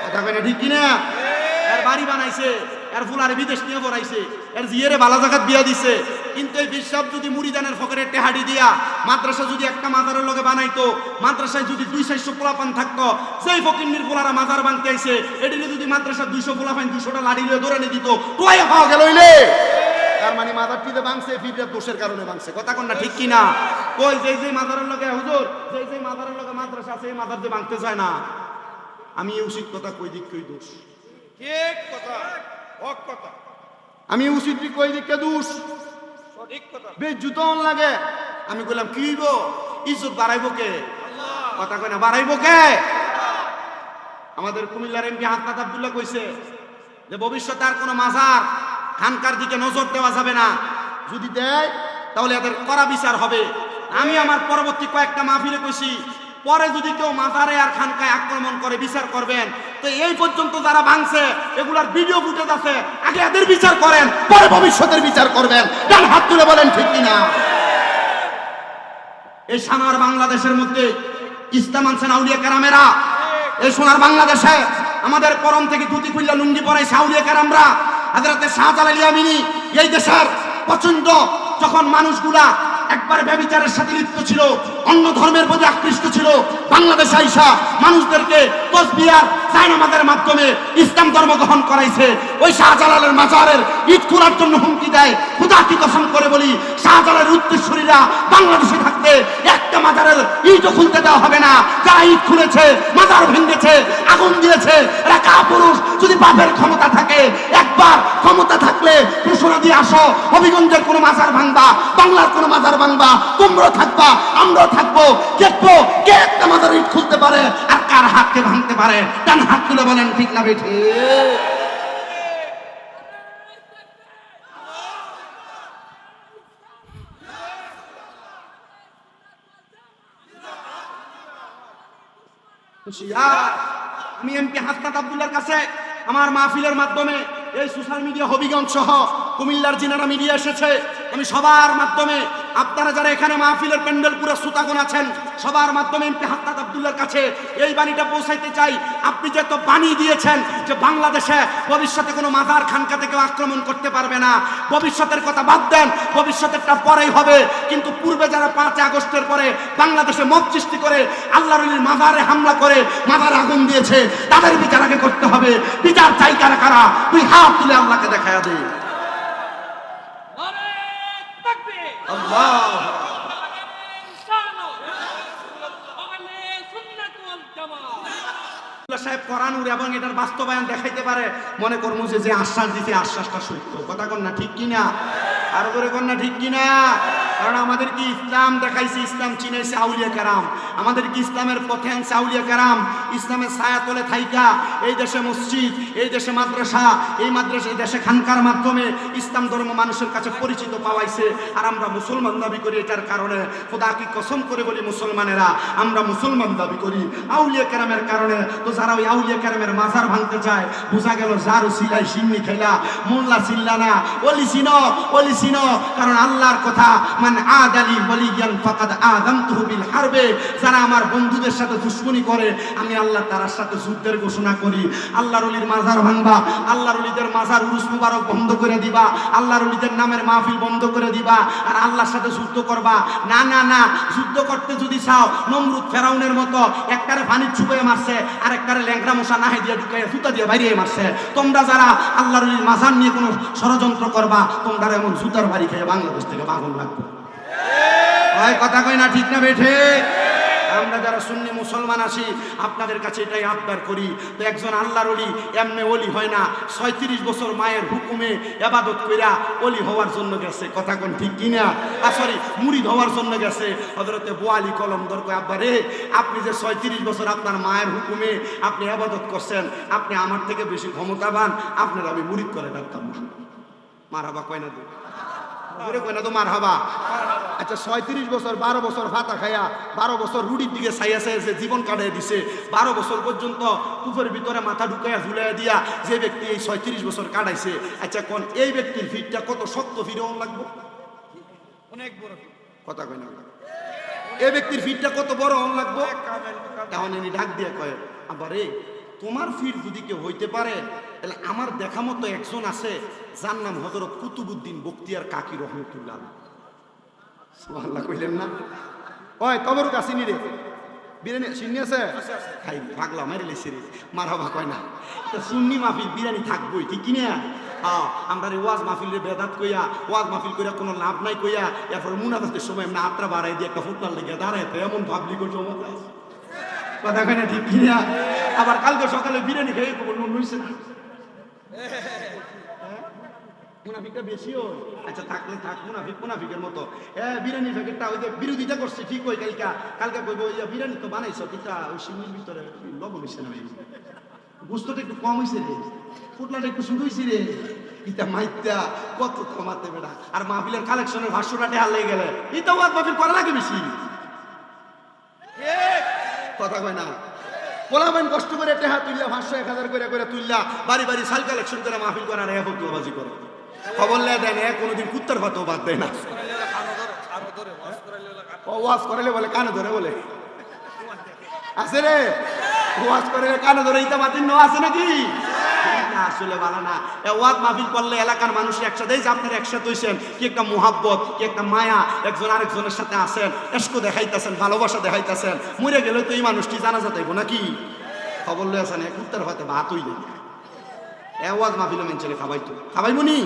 কথা কয় না ঠিক কিনা? এর বাড়ি বানাইছে, এর ফুলারে বিদেশ নিয়ে পড়াইছে, এর জিয়েরে বালা জাগাত বিয়া দিছে। কিন্তু এই হিসাব যদি মুরিদানের ফকেরের টেহাডি দিয়া মাদ্রাসা যদি একটা মাজারের লগে বানাইতো, মাদ্রাসায় যদি 200 পোলাপান থাকতো, সেই ফকিন্নির পোলারা মাজার ভাঙতে আইছে, এদিকে যদি মাদ্রাসা 200 পোলাপান 200টা লাড়ি লয়ে দৌড়ানি দিত, তোই হওয়া গেল হইলে। তার মানে মাজারটিতে ভাঙছে ফিরতে দোষের কারণে ভাঙছে, কথা কন না ঠিক কিনা? কই যে মাজারের লগে হুজুর, যে মাজারের লগে মাদ্রাসা আছে, এই মাজার যে ভাঙতে চায় না। আমি উচিত কথা কই দিক কই দোষ? ঠিক কথা, হক কথা। আমি উচিত কই দিক কে দোষ? সঠিক কথা। বেজুতন লাগে। আমি কইলাম কি হইব? ইজ্জত বাড়াইবো কে? আল্লাহ। কথা কয় না, বাড়াইবো কে? আমাদের কুমিল্লার এমপি হাসনাত আব্দুল্লাহ কইছে যে ভবিষ্যতে আর কোনো মাজার খানকার দিকে নজর দেওয়া যাবে না, যদি দেয় তাহলে এদের কড়া বিচার হবে। আমি আমার পরবর্তী কয়েকটা মাহফিলে কইছি, পরে যদি কেউ মাজারে আর খানকায় আক্রমণ করে বিচার করবেন। তো এই পর্যন্ত যারা ভাঙছে এগুলার ভিডিও ফুটেজ আছে, আগে এদের বিচার করেন, পরে ভবিষ্যতের বিচার করবেন। ডান হাত তুলে বলেন ঠিক কিনা? এই সোনার বাংলাদেশের মধ্যে ইসলাম আনছেন আউলিয়া কেরামেরা। এই সোনার বাংলাদেশে আমাদের পরম থেকে ধুতি খুললা লুঙ্গি পরাই আউলিয়া কেরামরা, হযরতে শাহজালাল ইয়ামিনী। এই দেশের প্রচন্ড যখন মানুষগুলা একবারে ব্যভিচারের সাথে লিপ্ত ছিল, অন্য ধর্মের প্রতি আকৃষ্ট ছিল, বাংলাদেশে আইসা মানুষদেরকে তাসবিহ জায়নামাজের মাধ্যমে ইসলাম ধর্ম গ্রহণ করাইছে। ওই শাহজালালের মাজারের ঈদ খোলার জন্য হুমকি দেয়। খোদা কি কসম করে বলি, শাহজালালের উত্তরসূরিরা বাংলাদেশে থাকতে একটা মাজারের ঈদও খুলতে দেওয়া হবে না। যারা ঈদ খুলেছে, মাজার ভেঙেছে, আগুন দিয়েছে, এরা কাপুরুষ। যদি বাপের ক্ষমতা থাকে, একবার ক্ষমতা থাকলে ঘোষণা দিয়ে আসো, হবিগঞ্জের কোনো মাজার ভাঙবা, বাংলার কোনো মাজার ভাঙবা, তোমরাও থাকবা, আমরাও থাকবো, দেখবো কে একটা মাজার ঈদ খুলতে পারে আর কার হাতকে ভাঙতে পারে। ডান হাত তুলে বলেন ঠিক না বেঠি? আমি এমপি হাসনাত আব্দুল্লাহর কাছে আমার মাহফিলের মাধ্যমে এই সোশ্যাল মিডিয়া হবিগঞ্জ সহ কুমিল্লার জিনারা মিডিয়া এসেছে, আমি সবার মাধ্যমে আপনারা যারা এখানে মাহফিলের প্যান্ডেল পুরো সুতাগুন আছেন, সবার মাধ্যমে এমপি হাসনাত আব্দুল্লাহর কাছে এই বাণীটা পৌঁছাইতে চাই। আপনি যে তো বাণী দিয়েছেন যে বাংলাদেশে ভবিষ্যতে কোনো মাজার খানকা থেকে আক্রমণ করতে পারবে না, ভবিষ্যতের কথা বাদ দেন, ভবিষ্যতেরটা পরেই হবে। কিন্তু পূর্বে যারা 5 আগস্টের পরে বাংলাদেশে মব সৃষ্টি করে আল্লাহর ওলির মাজারে হামলা করে মাজারে আগুন দিয়েছে, তাদের বিচার আগে করতে হবে। বিচার চাই কারা কারা? তুই হাত তুলে আল্লাহকে দেখায়া দে। আল্লাহ সাহেব কোরআন এবং এটার বাস্তবায়ন দেখাইতে পারে, মনে করবো যে আশ্বাস দিতে আশ্বাসটা সত্য। কথা কন না ঠিক কিনা? আরো করে কন না ঠিক কিনা? কারণ আমাদের কি ইসলাম দেখাইছে, ইসলাম চিনাইছে আউলিয়া কেরাম, আমাদের কি ইসলামের পথে আনছে আউলিয়া কেরাম। ইসলামের ছায়া তলে থাইকা এই দেশে মসজিদ, এই দেশে মাদ্রাসা, এই মাদ্রাসা, এই দেশে খানকার মাধ্যমে ইসলাম ধর্ম মানুষের কাছে পরিচিত পাওয়াইছে। আর আমরা মুসলমান দাবি করি, এটার কারণে খোদা কি কসম করে বলি মুসলমানেরা, আমরা মুসলমান দাবি করি আউলিয়া কেরামের কারণে। তো যারা ওই আউলিয়া কেরামের মাজার ভাঙতে চায়, বোঝা গেল জারু সিলাই সিন্নি খেলা, মোল্লা চিল্লা না, ওলি চিনো, ওলি চিনো। কারণ আল্লাহর কথা, মান আদালি ওয়ালিয়ান ফাকাদ আযানতুহু বিল হারবে, যারা আমার বন্ধুদের সাথে দুশমনি করে আমি আল্লাহ তার সাথে যুদ্ধের ঘোষণা করি। আল্লাহর ওলির মাজার ভাঙবা, আল্লাহর ওলিদের মাজার উরুস মুবারক বন্ধ করে দিবা, আল্লাহর ওলিদের নামের মাহফিল বন্ধ করে দিবা, আর আল্লাহর সাথে যুদ্ধ করবা? না না না, যুদ্ধ করতে যদি চাও নমরুদ ফেরাউনের মতো একটারে পানি চুপিয়ে মারছে, আর একটারে ল্যাংড়া মশা নাহে দিয়ে ঢুকাইয়া জুতা দিয়ে বাইরে মারছে। তোমরা যারা আল্লাহর ওলির মাজার নিয়ে কোনো ষড়যন্ত্র করবা, তোমরা এমন জুতার বাড়ি খেয়ে বাংলাদেশ থেকে পাগল লাগবে। কথা কই না ঠিক না বেঠে? আমরা যারা সুন্নি মুসলমান আছি আপনাদের কাছে এটাই আবদার করি। তো একজন আল্লাহর ওলি এমনি ওলি হয় না, 36 বছর মায়ের হুকুমে ইবাদত কইরা ওলি হওয়ার জন্য গেছে। কথা কোন ঠিক কিনা? সরি, মুরিদ হওয়ার জন্য গেছে। হযরতে বোয়ালি কলমদর কয়, আব্বা রে, আপনি যে 36 বছর আপনার মায়ের হুকুমে আপনি ইবাদত করছেন, আপনি আমার থেকে বেশি ক্ষমতাবান, আপনার আমি মুরিদ করে ডাকতাম। মারহাবা কয় না তো? কয় না তো মারহাবা? আচ্ছা, 36 বছর 12 বছর ভাতা খায়া 12 বছর রুটির দিকে ছাইয়া ছাইয়া জীবন কাটাই দিছে, 12 বছর পর্যন্ত কুফের ভিতরে মাথা ঢুকাইয়া ঝুলাইয়া দিয়া যে ব্যক্তি এই 36 বছর কাটাইছে, আচ্ছা কোন এই ব্যক্তির ফিটটা কত শক্ত ফিরে লাগবে? অনেক বড়। কথা কয় না? এই ব্যক্তির ফিটটা কত বড় হন লাগবে? এখন এনে ডাক দিয়ে কয়, আবারে তোমার ফির যদি কেউ হইতে পারে, তাহলে আমার দেখা মতো একজন আছে, যার নাম হযরত কুতুবউদ্দিন বখতিয়ার কাকি রহমতুল্লাহ। সুবহানাল্লাহ কইলেন না? ওই কবর কাছে নি রে, বিরিয়ানি সিন্নি আছে? খাই পাগলা মারি লেছি রে, মারহাবা কয় না। তো সুন্নি মাহফিল বিরিয়ানি থাকবই, ঠিক কি না? আমরা ওয়াজ মাহফিল বেদাত কইয়া ওয়াজ মাহফিল কইয়া কোনো লাভ নাই কইয়া এরপর মুনাজাতের সময় এমনি আত্রা বাড়াই দিয়ে একটা ফুটনার লেগে দাঁড়ায় এমন ভাবলি কই চমক আছে। কথা কয় না ঠিক কি না? আবার কালকে সকালে বিরিয়ানি খেয়ে নুন হইছে না, মুনাফিকটা বেশি হয়। আচ্ছা থাকলে থাক, মুনাফিকের মতো বিরিয়ানি প্যাকেটটা ওই যে বিরোধিতা করছে ঠিক ওই কালকে কইব ওই বিরিয়ানি তো বানাইছো কিটা ওই সিমনির ভিতরে লবণ হইছে না, গোস্তটা একটু কম হইছে রে, ফুটলাটা একটু শুরু হইছে রে, ইটা মাইতা কত কমাতে বেড়া। আর মাহফিলের কালেকশনের ভাষ্যটা টেহার লেগে গেলে এটা ওয়াজ মাহফিল করা লাগে বেশি। কথা কয় না? পোলাবেন কষ্ট করে টেহা তুললা 500-1000 করে তুললা বাড়ি বাড়ি সাল কালেকশন করে মাহফিল করার ফতুয়াবাজি করে খবর লে দেন, কোনোদিন কুত্তার ভাতও বাদ দেয় না। ওয়াজ করালে বলে কানে ধরে বলে আছে রে, ওয়াজ করে কানে ধরে ইতা মাতিন ন আছে নাকি? আসলে ভালো না। ওয়াজ মাহফিল করলে এলাকার মানুষ একসাথে, এই যে আপনারা একসাথে হইছেন, কি একটা মোহাব্বত, কি একটা মায়া, একজন আরেকজনের সাথে আছেন, এসকো দেখাইতেছেন, ভালোবাসা দেখাইতেছেন। মরে গেলে তো এই মানুষটি জানাজা দেব নাকি? খবর লয়ে আছেন কুত্তার ভাতে ভাত হইল। ওয়াজ মাহফিলে মেনছেলে খাবাইতো, খাবাইবনি?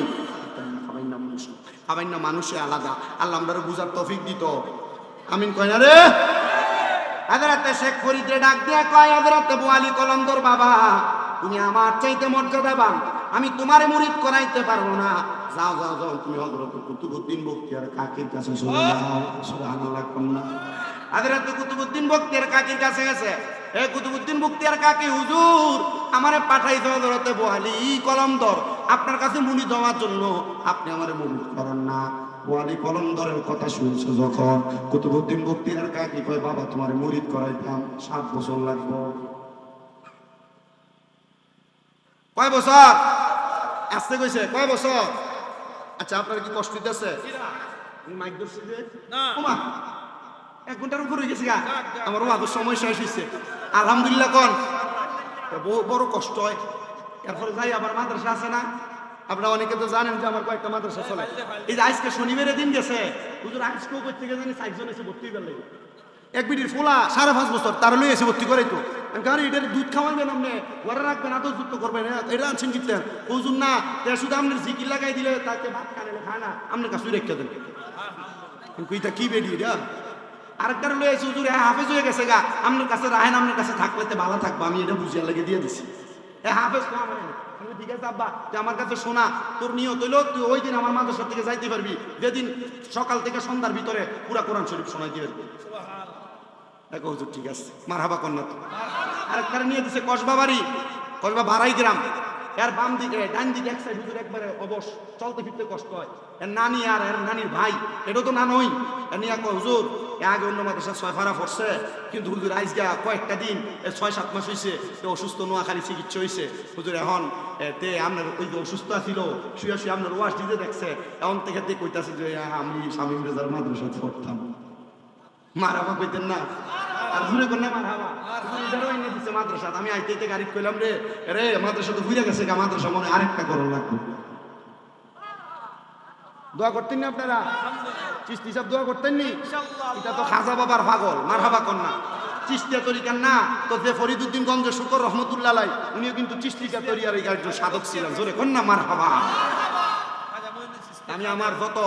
খাবাই না, মানুষে আলাদা। আল্লাহ আমরা বুঝার তৌফিক দিত। আমিন কয় না রে? হযরতে শেখ ফরিদে ডাক দিয়া কয়, হযরতে বোয়ালি কলমদর বাবা, তুমি আমার চাইতে মর্যাদাবান, আমি তোমারে মুরিদ করাইতে পারবো না। যাও যাও যাও, তুমি হযরতে কুতুবউদ্দিন বখতিয়ার কাকির কাছে চলে যাও। সুবহানাল্লাহ কন্না। হযরতে কুতুবউদ্দিন বখতিয়ার কাকির কাছে গেছে। হে কুতুবউদ্দিন বখতিয়ার কাকি, হুজুর আমারে পাঠাইতে হযরতে বোয়ালি কলমদর আপনার কাছে মুরিদ হওয়ার জন্য, আপনি আমারে মুরিদ করেন না। বোয়ালি কলমদরের কথা শুনছে যখন, কুতুবউদ্দিন বখতিয়ার কাকি কয়, বাবা তোমারে মুরিদ করাইতাম 7 বছর লাগবে। কয় বছর আসতে কইছে? কয় বছর? আচ্ছা আপনার কি কষ্ট দিতেছে? মাইক ধরছি যে ওমা 1 ঘন্টার উপর হয়ে গেছে গা, আমার ওয়াজের সময় শেষ হইছে। আলহামদুলিল্লাহ কোন বড় কষ্ট হয়। এরপরে যাই আবার মাদ্রাসা আছে না, আপনারা অনেকে তো জানেন যে আমার কয়েকটা মাদ্রাসা চলে। এই যে আজকে শনিবারের দিন গেছে হুজুর, আজকেও করতে গেছে 4 জন এসে ভর্তি করলে, এক বিটির ফোলা 5.5 বছর তারা লই এসে ভর্তি করাই তো। কারণ এটার দুধ খাওয়াবেন আপনি, ঘরে রাখবেন, আদর যুক্ত করবেন, এটা আনছেন কিনতেন হুজুর না, শুধু আপনার জিকির লাগাই দিলে তাকে ভাত খানে খায় না, আপনার কাছে রেখে দেন। এটা কি বেডি এটা? আরেকটা লয়ে এসে হুজুর হাফেজ হয়ে গেছে গা, আপনার কাছে রাহেন, আপনার কাছে থাকলে তো ভালো থাকবো, আমি এটা বুঝিয়া লেগে দিয়ে দিছি। হাফেজ কোয়া মানে আমি ঠিক আছে আব্বা, তুই আমার কাছে শোনা, তোর নিয়ত হইলো তুই ওই দিন আমার মাদ্রাসা থেকে যাইতে পারবি যেদিন সকাল থেকে সন্ধ্যার ভিতরে পুরা কোরআন শরীফ শোনাইতে পারবি। দেখো হুজুর ঠিক আছে, মারহাবা কন্যা। তো আরেকটা নিয়ে দিছে কসবা বাড়ি, কসবা বাড়াই গ্রাম, এর বাম দিকে ডান দিকে এক সাইড হুজুর একবারে অবশ, চলতে ফিরতে কষ্ট হয়। এর নানি আর এর নানির ভাই, এটা তো নানই, এর নিয়ে কয় হুজুর আগে অন্য মাদ্রাসা 6 ফারা পড়ছে, কিন্তু হুজুর আইজগা কয়েকটা দিন 6-7 মাস হয়েছে অসুস্থ, নোয়াখালী চিকিৎসা হয়েছে হুজুর। এখন তে আপনার ওই যে অসুস্থ ছিল শুয়ে শুয়ে আপনার ওয়াশ দিতে দেখছে, এখন থেকে কইতাছে যে আমি স্বামী রেজার মাদ্রাসা পড়তাম। মারহাবা কইতেন না? আর জুড়ে কন্যা মারহাবা। মাদ্রাসা আমি আইতে গাড়ি কইলাম রে রে মাদ্রাসা তো ঘুরে গেছে গা, মাদ্রাসা মনে আরেকটা করণ লাগবে। দোয়া করতেন না আপনারা? চিস্তি সাহেব দোয়া করতেন নি? এটা তো খাজা বাবার পাগল, মারহাবা কন্যা। চিস্তিয়া তরিকার না তো যে ফরিদুদ্দিন গঞ্জ শুকর রহমতুল্লাহ আলাই, উনিও কিন্তু চিস্তিকা তরিয়ার একজন সাধক ছিলেন। জোরে কন্যা মারহাবা। আমি আমার যত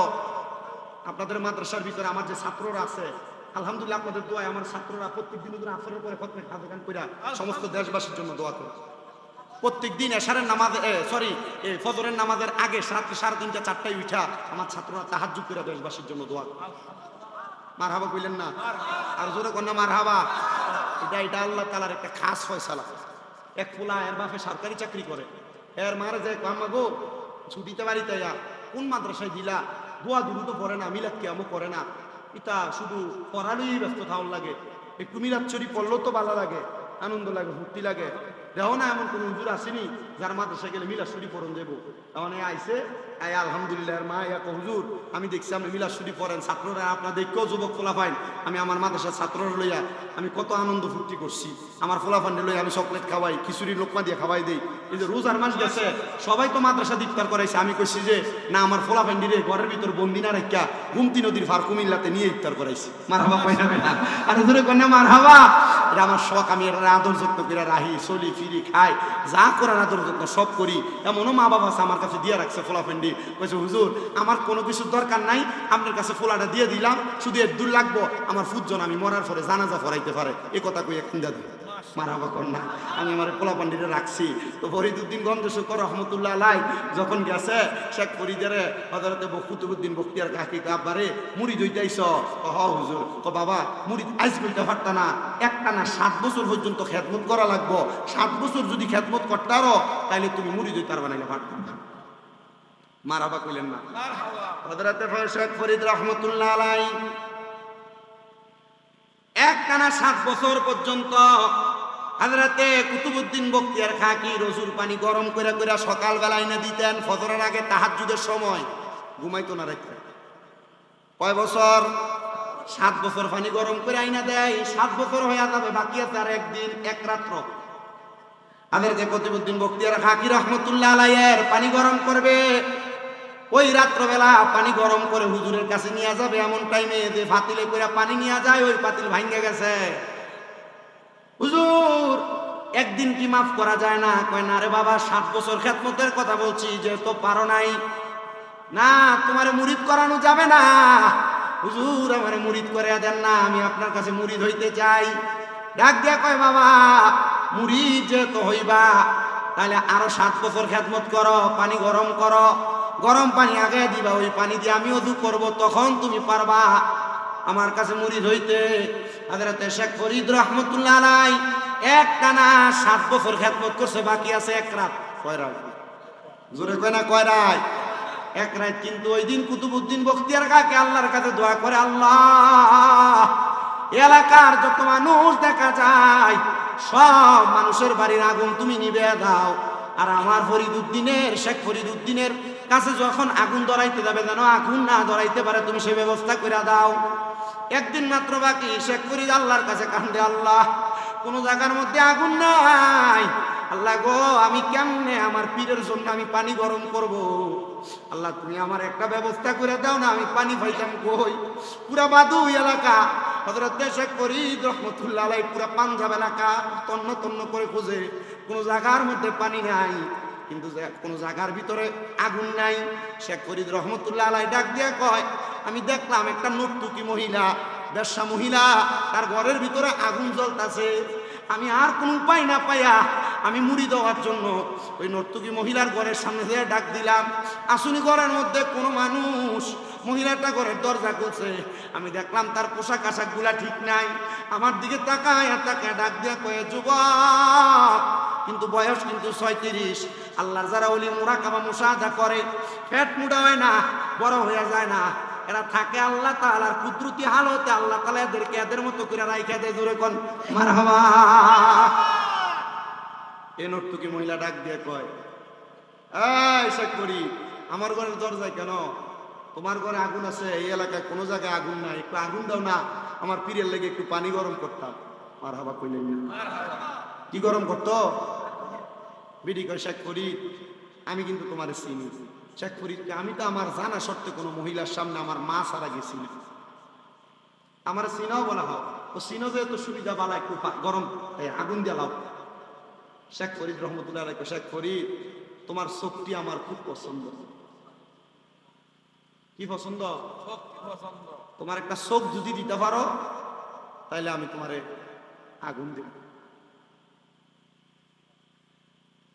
আপনাদের মাদ্রাসার ভিতরে আমার যে ছাত্ররা আছে, আলহামদুলিল্লাহ আপনাদের দোয়ায় আমার ছাত্ররা প্রত্যেকদিন আসরের পরে খতমে খাজাগান কইরা সমস্ত দেশবাসীর জন্য দোয়া করে। প্রত্যেকদিন এশারের নামাজ ফজরের নামাজের আগে রাত্রি 3:30 4টায় উঠা আমার ছাত্ররা তাহাজ্জুদ করে দেশবাসীর জন্য দোয়া করে। মারহাবা কইলেন না? আর জোরে কন্যা মারহাবা। এটা আল্লাহ তাআলার একটা খাস ফয়সালা। এক পোলা এর বাপে সরকারি চাকরি করে, এর মারে যে কাম্মা গো ছুটিতে বাড়িতে কোন মাদ্রাসায় দিলা, দোয়া দুরু তো পড়ে না, মিলাদ কিয়ামও করে না, এটা শুধু পড়ালেই ব্যস্ত থাউন লাগে। একটু মিলাদ শরীফ পড়লেও তো ভালো লাগে, আনন্দ লাগে, ফুর্তি লাগে। দেখো না এমন কোন হুজুর আসেনি যার মাদ্রাসায় গেলে মিলাদ শরীফ পড়ন দেবো। এমন আইসে আলহামদুলিল্লাহ মা হুজুর আমি দেখছি আপনি মিলাদ শরীফ পড়েন, ছাত্ররা আপনার দেখেও যুবক ফোলাফাইন, আমি আমার মাদ্রাসার ছাত্ররা লইয়া আমি কত আনন্দ ফুর্তি করছি। আমার ফোলাফান্ডে লইয়া আমি চকলেট খাওয়াই, খিচুড়ি লোকমা দিয়ে খাওয়াই দেই। এই যে রোজার মাস গেছে সবাই তো মাদ্রাসা ইফতার করাইছে, আমি কইছি যে না আমার ফোলাফান্ডিরে ঘরের ভিতর বন্দি না রেখা গুমতি নদীর ফার কুমিল্লাতে নিয়ে ইফতার করাইছি। মারহাবা কইনা না? আর হুজুরে কন্যা মারহাবা। এটা আমার শখ, আমি এটা আদর যত্ন করে রাহি, চলি ফিরি, খাই, যা করার আদর যত্ন সব করি। এমনও মা বাবা আছে আমার কাছে দিয়ে রাখছে ফোলাফান্ডি, কইছে হুজুর আমার কোনো কিছুর দরকার নাই, আপনার কাছে ফোলাটা দিয়ে দিলাম, শুধু এর দূর লাগবো আমার ফুটজন আমি মরার পরে জানাজা ফরাইতে পারে, এ কথা কই এখন দাদা। মারহাবা কন্যা। আমি আমার পোলাপান্ডিরে রাখছি। তো ফরিদুদ্দিন গঞ্জ শুকর রহমতুল্লাহ আলাই যখন গেছে শেখ ফরিদের হযরতে কুতুবউদ্দিন বখতিয়ার কাকি কাবারে মুরিদ হইতাইছ, হ হুজুর, তো বাবা মুরিদ আইজ কইতে পারতা না, একটা না 7 বছর পর্যন্ত খেদমত করা লাগবো, 7 বছর যদি খেদমত করতে পারো তাহলে তুমি মুরিদ হইতে পারবা না, পারতাম না। মারহাবা কইলেন না? হযরতে শেখ ফরিদ রহমতুল্লাহ আলাই একটানা 7 বছর পর্যন্ত হযরতে কুতুবউদ্দিন বখতিয়ার খাকি রসুর পানি গরম করে করে সকালবেলা এনে দিতেন, ফজরের আগে তাহাজ্জুদের সময়, ঘুমাইতো না রাতে। কয় বছর? 7 বছর পানি গরম করে আইনা দেয়। 7 বছর হয়ে যাবে, বাকি আছে আর একদিন এক রাত্র। হযরতে কুতুবউদ্দিন বখতিয়ার খাকি রহমতুল্লাহ আলাইহির পানি গরম করবে, ওই রাত্রবেলা পানি গরম করে হুজুরের কাছে নিয়ে যাবে। এমন টাইমে যে পাতিলে করে পানি নিয়ে যায় ওই পাতিল ভাঙ্গে গেছে। হুজুর একদিন কি মাফ করা যায় না? কয় না রে বাবা, 7 বছর খেদমতের কথা বলছি, যে তো পারো নাই, না তোমারে মুরিদ করানো যাবে না। হুজুর আমারে মুরিদ করে দেন না, আমি আপনার কাছে মুরিদ হইতে চাই। ডাক দিয়া কয় বাবা মুরিদ যে তো হইবা তাহলে আরো 7 বছর খেদমত করো, পানি গরম করো, গরম পানি আগে দিবা, ওই পানি দিয়ে আমি ওযু করব, তখন তুমি পারবা আমার কাছে মুরিদ হইতে। হযরতে শেখ ফরিদ রহমতুল্লাহ আলাই একটানা 7 বছর খেদমত করছে, বাকি আছে এক রাত। কয় রাত? জোরে কয় না কয় রাত? এক রাত। কিন্তু ওই দিন কুতুবউদ্দিন বখতিয়ার কাকে আল্লাহর কাছে দোয়া করে, আল্লাহ এলাকার যত মানুষ দেখা যায় সব মানুষের বাড়ির আগুন তুমি নিভে দাও, আর আমার ফরিদুদ্দিনের শেখ ফরিদুদ্দিনের কাছে যখন আগুন ধরাইতে যাবে যেন আগুন না ধরাইতে পারে, তুমি সে ব্যবস্থা করে দাও। একদিন মাত্র বাকি, শেখ ফরিদ আল্লাহর কাছে কান্দে, আল্লাহ কোন জায়গার মধ্যে আগুন নাই, আল্লাহ গো আমি কেমনে আমার পীরের জন্য আমি পানি গরম করব, আল্লাহ তুমি আমার একটা ব্যবস্থা করে দাও না, আমি পানি পাইতাম কই। পুরা বাদু এলাকা হযরত শেখ ফরিদ রহমতুল্লাহ আলাইহি পুরা পাঞ্জাব এলাকা তন্ন তন্ন করে খুঁজে, কোন জায়গার মধ্যে পানি নাই, কিন্তু কোন জায়গার ভিতরে আগুন নাই। শেখ ফরিদ রহমতুল্লাহ আলাইহি ডাক দিয়া কয়, আমি দেখলাম একটা নর্তকী মহিলা বেশ্যা মহিলা, তার ঘরের ভিতরে আগুন জ্বলতাছে। আমি আর কোনো উপায় না পাইয়া আমি মুড়ি দেওয়ার জন্য ওই নর্তকী মহিলার ঘরের সামনে দিয়ে ডাক দিলাম। আসুনি ঘরের মধ্যে কোনো মানুষ। মহিলাটা ঘরের দরজা খুলছে, আমি দেখলাম তার পোশাক আশাক গুলা ঠিক নাই। আমার দিকে তাকায় ডাক দিয়া কয়ে, যুবক, কিন্তু বয়স কিন্তু 36। আল্লাহর যারা ওলি মুরাকাবা মুশাহাদা করে, পেট মুড়া হয় না, বড় হয়ে যায় না, এরা থাকে আল্লাহ তাআলার কুদরতি হালতে। আল্লাহ তাআলা এদেরকে এদের মতো করে রাইখা দেয়। জোরে কোন মারহাবা। এ নর্তকী মহিলা ডাক দিয়ে কয়, এই শেখ করি, আমার ঘরের দরজায় কেন? তোমার ঘরে আগুন আছে, এই এলাকায় কোনো জায়গায় আগুন নাই, একটু আগুন দাও না, আমার পীরের লেগে একটু পানি গরম করতাম। মারহাবা কইলেন না? কি গরম করতো? বিডি কয়, শেখ করি, আমি কিন্তু তোমার চিনি। শেখ ফরিদকে আমি তো আমার জানা সত্ত্বে কোনো মহিলার সামনে আমার মা ছাড়া গেছি না। আমার চিনাও বলা হোক, ও চিনো যেহেতু সুবিধা বালা, একটু গরম আগুন জ্বালাও। শেখ ফরিদ রহমতুল্লাহ আলাইহি, শেখ ফরিদ, তোমার চোখটি আমার খুব পছন্দ। কি পছন্দ? তোমার একটা চোখ যদি দিতে পারো তাহলে আমি তোমারে আগুন দেব।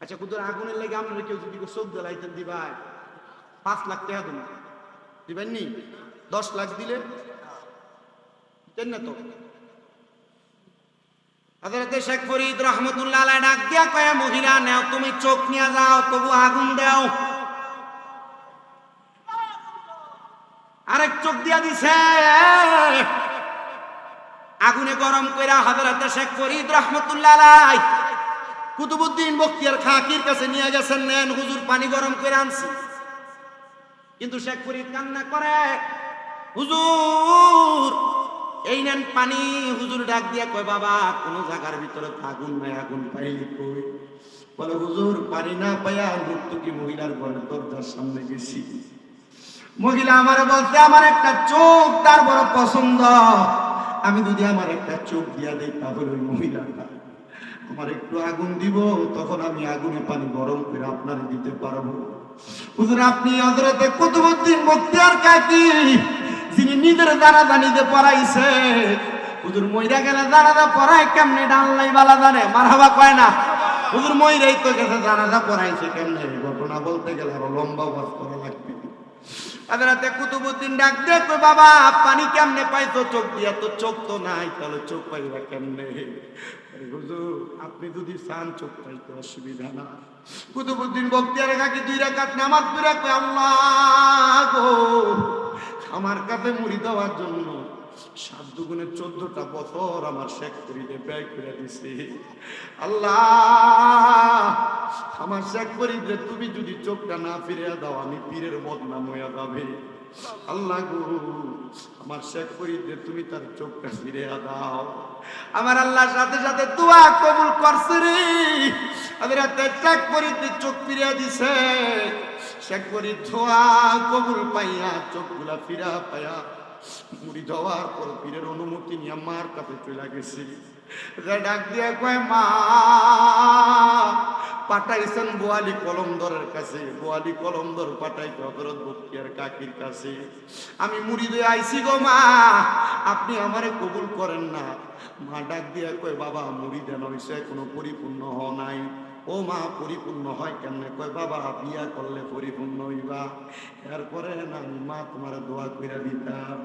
আচ্ছা, কুদুর আগুনের লেগে আপনারা কেউ যদি চোখ জ্বালাইতেন, দিবাই? 5 লাখ টাকা দেবেন, দিবেননি? 10 লাখ দিলে দেন না তো? হযরত শেখ ফরিদ রহমতুল্লাহ আলাইহি ডাক দিয়া কয়, মহিলা নেও, তুমি চোখ নিয়ে যাও, তবু আগুন দাও। আরেক চোখ দিয়া দিছে, আগুনে গরম কইরা হযরত শেখ ফরিদ রহমতুল্লাহ আলাইহি কুতুবউদ্দিন বখতিয়ার খাকির কাছে নিয়ে গেছেন। নেন হুজুর, পানি গরম করে আনছি। কিন্তু শেখ ফরিদ কান্না করে, হুজুর এই নেন পানি। হুজুর ডাক দিয়া কয়, বাবা, কোন জায়গার ভিতরে আগুন নাই, আগুন পাইলি কই? বলে, হুজুর পানি না পাইয়া নর্তকী মহিলার ঘরের দরজার সামনে গেছি। মহিলা আমার বলতে, আমার একটা চোখ তার বড় পছন্দ, আমি যদি আমার একটা চোখ দিয়া দেই তাহলে ওই মহিলাটা আমার একটু আগুন দিব, তখন আমি আগুনে পানি গরম করে আপনার দিতে পারবো। হুজুর, আপনি হযরতে কুতুবউদ্দিন বখতিয়ার কাকি, যিনি নিজের জানাজা নিজে পড়াইছে। হুজুর মইরা গেলে জানাজা পড়ায় কেমনে ডাল্লাই বালা জানে? মারহাবা কয় না? হুজুর মইরাই তো গেছে, জানাজা পড়াইছে কেমনে? ঘটনা বলতে গেলে আরো লম্বা ওয়াজ করা লাগবে। হযরতে কুতুবউদ্দিন ডাক দিয়ে কই, বাবা পানি কেমনে পাইছো চোখ দিয়া? তো চোখ তো নাই, তাহলে চোখ পাইবা কেমনে? হুজুর আপনি যদি চান চোখ পাইতে অসুবিধা না। কুতুবউদ্দিন বখতিয়ার কাকি 2 রাকাত নামাজ পড়ে কয়, আল্লাহ গো, আমার কাছে মুড়ি দেওয়ার জন্য 7 দুগুণে 14টা বছর আমার শেখ ফরিদে ব্যয় করে দিছি। আল্লাহ, আমার শেখ ফরিদে তুমি যদি চোখটা না ফিরে দাও, আমি পীরের বদনাম হয়ে যাবে। আল্লাহ গো, আমার শেখ ফরিদে তুমি তার চোখটা ফিরে দাও। আমার আল্লাহর সাথে সাথে দোয়া কবুল করছে রে। হযরতে শেখ ফরিদে চোখ ফিরে দিছে। শেখ ফরিদ দোয়া কবুল পাইয়া চোখগুলা ফিরা পাইয়া মুড়ি দেওয়ার পর পীরের অনুমতি নিয়ে মার কাছে চলে গেছি। ডাক দিয়ে কয়, মা পাঠাইছেন বোয়ালি কলমদরের কাছে। বোয়ালি কলমদর পাঠাইতে হযরত বখতিয়ার কাকির কাছে। আমি মুড়ি দিয়ে আইছি গো মা, আপনি আমারে কবুল করেন না। মা ডাক দিয়ে কয়, বাবা মুড়ি দেন হইছে, কোনো পরিপূর্ণ হওয়া নাই। ও মা, পরিপূর্ণ হয় কেমনে? কয়, বাবা বিয়া করলে পরিপূর্ণ হইবা। এরপরে না মা তোমার দোয়া কইরা দিতাম।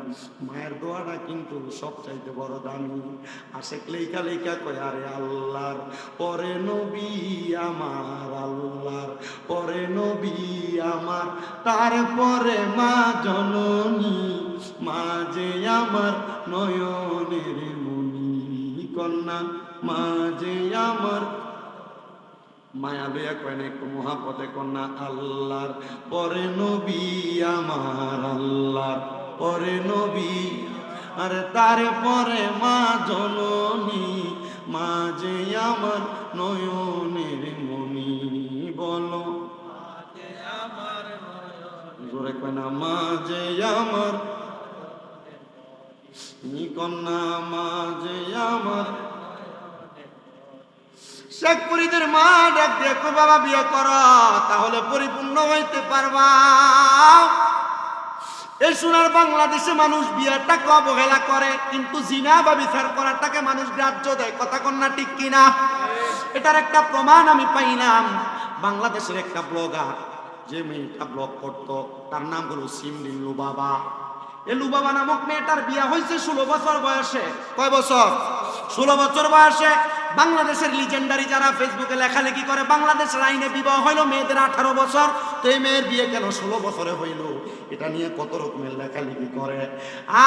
মায়ের দোয়াটা কিন্তু সবচাইতে বড় দামি। আশেক লেখা লেখা কয়, আরে আল্লাহর পরে নবী আমার, আল্লাহর পরে নবী আমার, তারপরে মা জননী, মা যে আমার নয়নের মনি কন্যা, মা যে আমার। মায়া লইয়া কয় না, একটু মহাপদে কন্যা, আল্লাহর পরে নবী আমার, আল্লাহর পরে নবী, আরে তারপরে মা জননী, মা যে আমার নয়নের মনি। বলো জোরে কয় না, মা যে আমার কন্যা, মা যে আমার। শেখ ফরিদের মা ডাক দিয়ে কয়, বাবা বিয়ে করো, তাহলে পরিপূর্ণ হইতে পারবা। এই সোনার বাংলাদেশে মানুষ বিয়ারটাকে অবহেলা করে, কিন্তু জিনা বা বিচার করাটাকে মানুষ গ্রাহ্য দেয়। কথা কন্যা ঠিক কিনা? এটার একটা প্রমাণ আমি পাইলাম। বাংলাদেশের একটা ব্লগার, যে মেয়েটা ব্লগ করতো, তার নাম হলো সিমরিন লুবাবা। এই লুবাবা নামক মেয়েটার বিয়া হয়েছে 16 বছর বয়সে। কয় বছর? 16 বছর বয়সে। বাংলাদেশের লিজেন্ডারি যারা ফেসবুকে লেখালেখি করে, বাংলাদেশের আইনে বিবাহ হইল মেয়েদের 18 বছর, তো এই মেয়ের বিয়ে কেন 16 বছরে হইল, এটা নিয়ে কত রকমের লেখালেখি করে।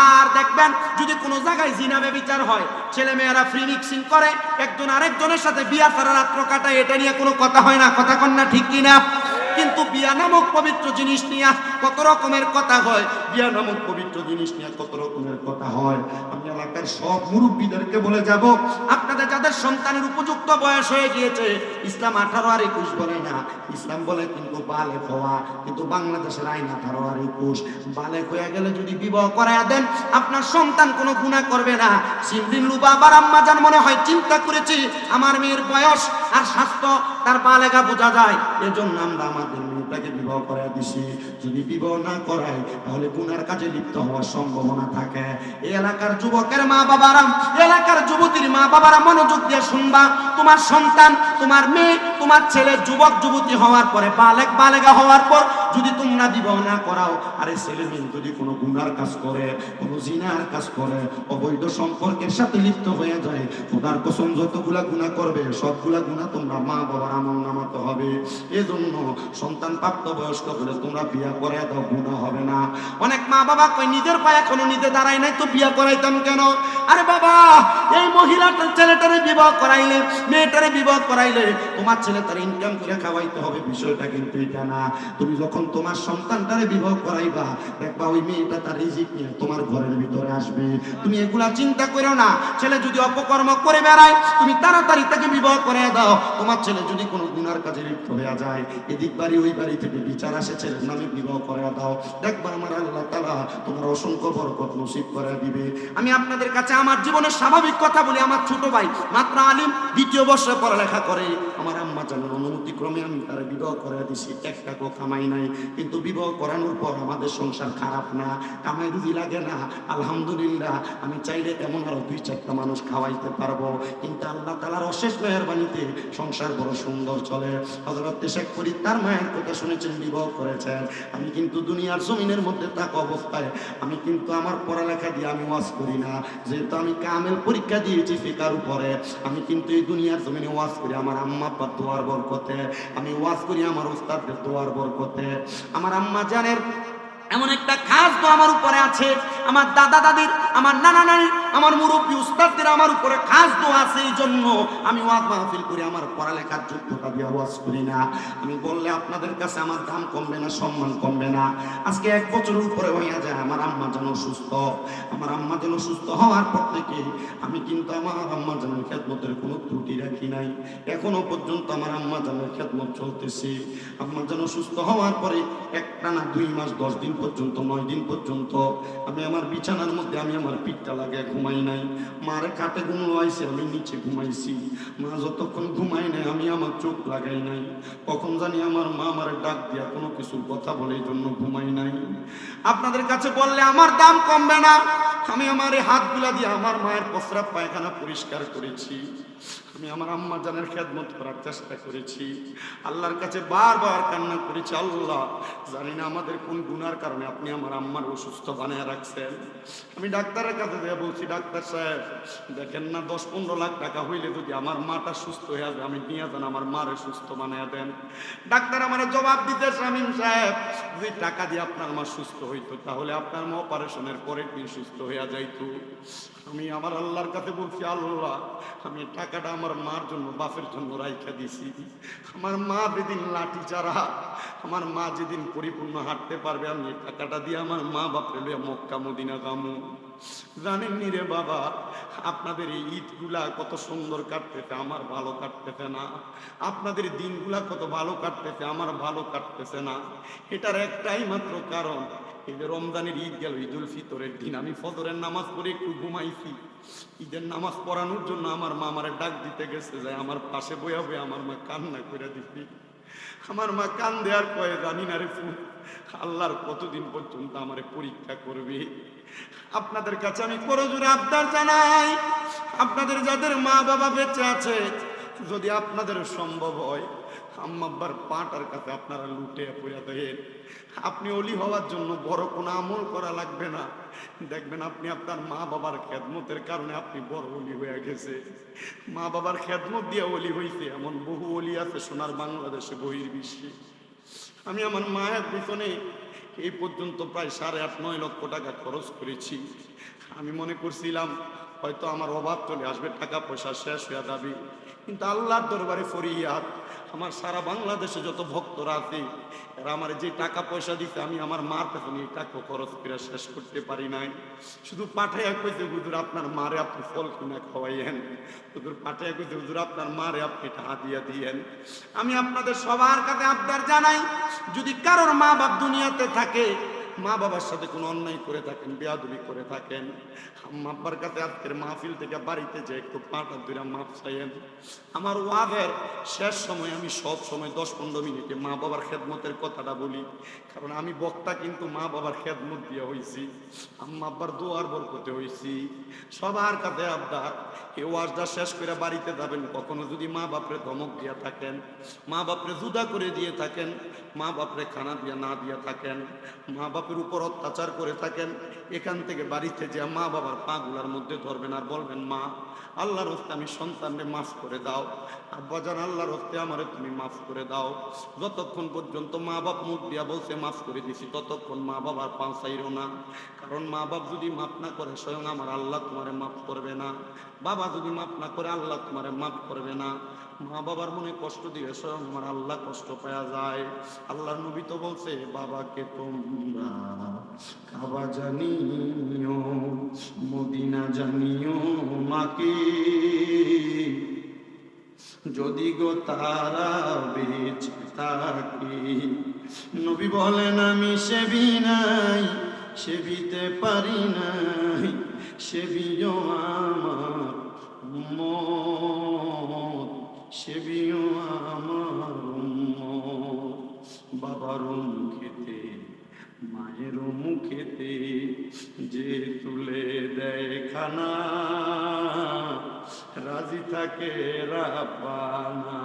আর দেখবেন যদি কোনো জায়গায় জিনা ব্যভিচার হয়, ছেলে মেয়েরা ফ্রি মিক্সিং করে, একজন আরেকজনের সাথে বিয়া সারা রাত্র কাটায়, এটা নিয়ে কোনো কথা হয় না। কথা কন্যা ঠিক কিনা? কিন্তু বিয়া নামক পবিত্র জিনিস নিয়ে কত রকমের কথা হয়, বিয়া নামক পবিত্র জিনিস নিয়ে কত রকমের কথা হয়। আমি এলাকার সব মুরব্বীদেরকে বলে যাব, আপনাদের যাদের সন্তানের উপযুক্ত বয়স হয়ে গিয়েছে, ইসলাম 18 আর 21 বলে না, ইসলাম বলে কিন্তু বালেগ হওয়া। কিন্তু বাংলাদেশের আইন 18 আর 21। বালেগ হয়ে গেলে যদি বিবাহ করায় দেন, আপনার সন্তান কোনো গুনাহ করবে না। সিমরিন লুবাবার আম্মা জান মনে হয় চিন্তা করেছি, আমার মেয়ের বয়স আর স্বাস্থ্য তার বালেগা বোঝা যায়, এজন্য আমরা আমাদের মেয়েটাকে বিবাহ করায় দিছি। যদি বিবাহ না করাই, তাহলে গুনার কাজে লিপ্ত হওয়ার সম্ভাবনা থাকে। এই এলাকার যুবকের মা বাবারা, এলাকার যুবতীর মা বাবারা মনোযোগ দিয়ে শুনবা, তোমার সন্তান, তোমার মেয়ে, তোমার ছেলে যুবক যুবতী হওয়ার পরে, বালেগা হওয়ার পর যদি তোমরা বিবাহ না করাও, আরে ছেলে মেয়ে যদি কোনো গুনার কাজ করে, কোনো জিনার কাজ করে, অবৈধ সম্পর্কের সাথে লিপ্ত হয়ে যায়, খোদার কসম যতগুলা গুনাহ করবে সবগুলা গুনাহ তোমরা মা বাবার আমল নামাতে হবে। এজন্য সন্তান প্রাপ্তবয়স্ক হলে তোমরা বিয়া করে দাও, গুনাহ হবে না। অনেক মা বাবা কই নিজের পায়ে এখনো নিজে দাঁড়ায় নাই, তো বিয়া করাইতাম কেন? আরে বাবা, এই মহিলাটার ছেলেটারে বিবাহ করাইলে, মেয়েটারে বিবাহ করাইলে তোমার ছেলে তার ইনকাম করে খাওয়াইতে হবে, বিষয়টা কিন্তু এটা না। তুমি যখন তোমার সন্তানটারে বিবাহ করাইবা, দেখবা ওই মেয়েটা তার রিজিক নিয়ে তোমার ঘরের ভিতরে আসবে। তুমি এগুলা চিন্তা করো না। ছেলে যদি অপকর্ম করে বেড়ায়, তুমি তাড়াতাড়ি তাকে বিবাহ করে দাও। তোমার ছেলে যদি কোনো গুনার কাজে লিপ্ত হয়ে যায়, এদিক বাড়ি ওই বাড়ি থেকে বিচার আসে, ছেলের নামে বিবাহ করে দাও। দেখবা আমার আল্লাহ তাআলা তোমার অসংখ্য বরকত নসিব করে দিবে। আমি আপনাদের কাছে আমার জীবনের স্বাভাবিক কথা বলি। আমার ছোট ভাই মাত্র আলিম, 2য় বর্ষে পড়ালেখা করে। আমার আম্মা জানার অনুমতি ক্রমে আমি তার বিবাহ করে দিছি। 1 টাকাও কামাই নাই, কিন্তু বিবাহ করানোর পর আমাদের সংসার খারাপ না, কামাই রুজি লাগে না, আলহামদুলিল্লাহ। আমি চাইলে এমন আরো 2-4টা মানুষ খাওয়াইতে পারবো, কিন্তু আল্লাহ তাআলার অশেষ মেহেরবানিতে সংসার বড় সুন্দর চলে। হযরত শেখ ফরিদ তার মায়ের কথা শুনেছেন, বিবাহ করেছেন। আমি কিন্তু দুনিয়ার জমিনের মধ্যে থাকা অবস্থায় আমি কিন্তু আমার পড়ালেখা দিয়ে আমি ওয়াজ করি না, যেহেতু আমি কামেল পরীক্ষা দিয়েছি ফিকার উপরে। আমি কিন্তু এই দুনিয়ার জমিনে ওয়াজ করি আমার আম্মা আব্বার দোয়ার বরকতে, আমি ওয়াজ করি আমার উস্তাদের দোয়ার বরকতে। আমার আম্মা জানের এমন একটা খাস তো আমার উপরে আছে, আমার দাদা দাদির, আমার নানা নানির, আমার মুরব্বী উস্তাদদের আমার উপরে খাস দোয়া আছে। এই জন্য আমি ওয়াজ মাহফিল করি, আমার পড়ালেখার যোগ্যতা দিয়ে ওয়াজ করি না। আমি বললে আপনাদের কাছে আমার দাম কমবে না, সম্মান কমবে না। আজকে 1 বছরের উপরে হইয়া যায়, আমার আম্মা যেন সুস্থ। আমার আম্মা যেন সুস্থ হওয়ার পর থেকে আমি কিন্তু আমার আম্মা জানের খেদমতের কোনো ত্রুটি রাখি নাই। এখনো পর্যন্ত আমার আম্মা জানের খেদমত চলতেছে। আম্মা যেন সুস্থ হওয়ার পরে একটানা 2 মাস 10 দিন পর্যন্ত, 9 দিন পর্যন্ত আমি আমার বিছানার মধ্যে আমি আমার পিঠটা লাগিয়ে ঘুমাই নাই। মারে খাটে ঘুমাইছে, আমি নিচে ঘুমাইছি। মা যতক্ষণ ঘুমাই নাই আমি আমার চোখ লাগাই নাই। কখন জানি আমার মা আমারে ডাক দিয়া কোনো কিছু কথা বলে, এই জন্য ঘুমাই নাই। আপনাদের কাছে বললে আমার দাম কমবে না। আমি আমার এই হাতগুলা দিয়ে আমার মায়ের প্রস্রাব পায়খানা পরিষ্কার করেছি। আমি আমার আম্মা জানের খেদমত করার চেষ্টা করেছি। আল্লাহর কাছে বারবার কান্না করেছি, আল্লাহ জানি না আমাদের কোন গুনার কারণে আপনি আমার আম্মার অসুস্থ বানিয়ে রাখছেন। আমি ডাক্তারের কাছে দিয়ে বলছি, ডাক্তার সাহেব দেখেন না, 10-15 লাখ টাকা হইলে যদি আমার মাটা সুস্থ হয়ে যাবে, আমি নিয়ে যান আমার মারে সুস্থ বানিয়ে দেন। ডাক্তার আমার জবাব দিতে, শামীম সাহেব যদি টাকা দিয়ে আপনার মা সুস্থ হইতো, তাহলে আপনার মা অপারেশনের পরের দিন সুস্থ হয়ে যাইতো। আমি আমার আল্লাহর কাছে বলছি, আল্লাহ আমি টাকাটা আমার মার জন্য, বাপের জন্য রাইখা দিছি। আমার মা যেদিন লাঠি চারা, আমার মা যেদিন পরিপূর্ণ হাঁটতে পারবে, আমি টাকাটা দিয়ে আমার মা বাপরে লইয়া মক্কা মদিনা যামু। জানেননি রে বাবা, আপনাদের এই ঈদগুলা কত সুন্দর কাটতেছে, আমার ভালো কাটতেছে না। আপনাদের দিনগুলা কত ভালো কাটতেছে, আমার ভালো কাটতেছে না। এটার একটাই মাত্র কারণ, এই যে রমজানের ঈদ গেল, ঈদুল ফিতরের দিন আমি ফজরের নামাজ পড়ে একটু ঘুমাইছি। ঈদের নামাজ পড়ানোর জন্য আমার মা আমারে ডাক দিতে গেছে, যায় আমার পাশে বইয়া বইয়া আমার মা কান্না করে দিবি। আমার মা কান দেয়ার কয়ে, জানি না রে ফুল আল্লাহর কতদিন পর্যন্ত আমারে পরীক্ষা করবে। আপনাদের কাছে আমি করজোরে আবদার জানাই, আপনাদের যাদের মা বাবা বেঁচে আছে, যদি আপনাদের সম্ভব হয় আম্মা আব্বার পাটার কাছে আপনারা লুটে পড়ে দেন। আপনি অলি হওয়ার জন্য বড় কোনো আমল করা লাগবে না, দেখবেন আপনি আপনার মা বাবার খেদমতের কারণে আপনি বড় অলি হয়ে গেছে। মা বাবার খেদমত দিয়ে অলি হইছে এমন বহু অলি আছে সোনার বাংলাদেশে, বহির্বিশ্বে। আমি আমার মায়ের পিছনে এই পর্যন্ত প্রায় 8.5-9 লক্ষ টাকা খরচ করেছি। আমি মনে করছিলাম হয়তো আমার অভাব চলে আসবে, টাকা পয়সা শেষ হয়ে যাবে, কিন্তু আল্লাহর দরবারে ফরিয়াদ, আমার সারা বাংলাদেশে যত ভক্তরা আছে এরা আমার যে টাকা পয়সা দিতে আমি আমার মার পেছনে এই টাকা খরচ করে শেষ করতে পারি নাই। শুধু পাঠাইয়া কইছে হুজুর আপনার মারে আপনি ফল কিনা খাওয়াইয়েন, হুজুর পাঠাইয়া কইছে হুজুর আপনার মারে আপনি টাকা দিয়া দিয়েন। আমি আপনাদের সবার কাছে আবদার জানাই, যদি কারোর মা বাপ দুনিয়াতে থাকে, মা বাবার সাথে কোনো অন্যায় করে থাকেন, বেয়াদবি করে থাকেন, আম্মা আব্বার কাছে আজকের মাহফিল থেকে বাড়িতে যে একটু পাটা দুইটা মাপ চাইয়েন। আমার ওয়াজের শেষ সময় আমি সব সময় 10-15 মিনিটে মা বাবার খেদমতের কথাটা বলি, কারণ আমি বক্তা কিন্তু মা বাবার খেদমত দিয়ে হয়েছি, আম্মা আব্বার দোয়ার বরকতে হয়েছি। সবার কাছে আবদার, এই ওয়াজটা শেষ করে বাড়িতে যাবেন, কখনো যদি মা বাপরে ধমক দিয়ে থাকেন, মা বাপরে জুদা করে দিয়ে থাকেন, মা বাপরে খানা দিয়ে না দিয়ে থাকেন, মা বাপের উপর অত্যাচার করে থাকেন, এখান থেকে বাড়িতে যে মা বাবার পাগুলার মধ্যে ধরবেন আর বলবেন মা আল্লাহর হস্তে আমি সন্তানরে মাফ করে দাও, আব্বাজান আল্লাহর হস্তে আমারে তুমি মাফ করে দাও। যতক্ষণ পর্যন্ত মা বাপ মুখ দিয়া বলছে মাফ করে দিছি, ততক্ষণ মা বাবার পা চাইরো না, কারণ মা বাপ যদি মাফ না করে স্বয়ং আমার আল্লাহ তোমারে মাফ করবে না। বাবা যদি মাফ না করে আল্লাহ তোমারে মাফ করবে না। মা বাবার মনে কষ্ট দিলে স্বয়ং আমার আল্লাহ কষ্ট পাওয়া যায়। আল্লাহর নবী তো বলছে বাবাকে তোমরা কাবা জানিও, মদিনা জানিও মাকে, যদি গো তারা বেঁচে থাকে। নবী বলেন আমি সেবি নাই, সেবিতে পারি নাই, সেবিও আমার উম্মত, সেবিও আমার উম্মত। বাবার মুখেতে মায়ের মুখেতে যে তুলে দেয় খানা, রাজি থাকে রাব্বানা।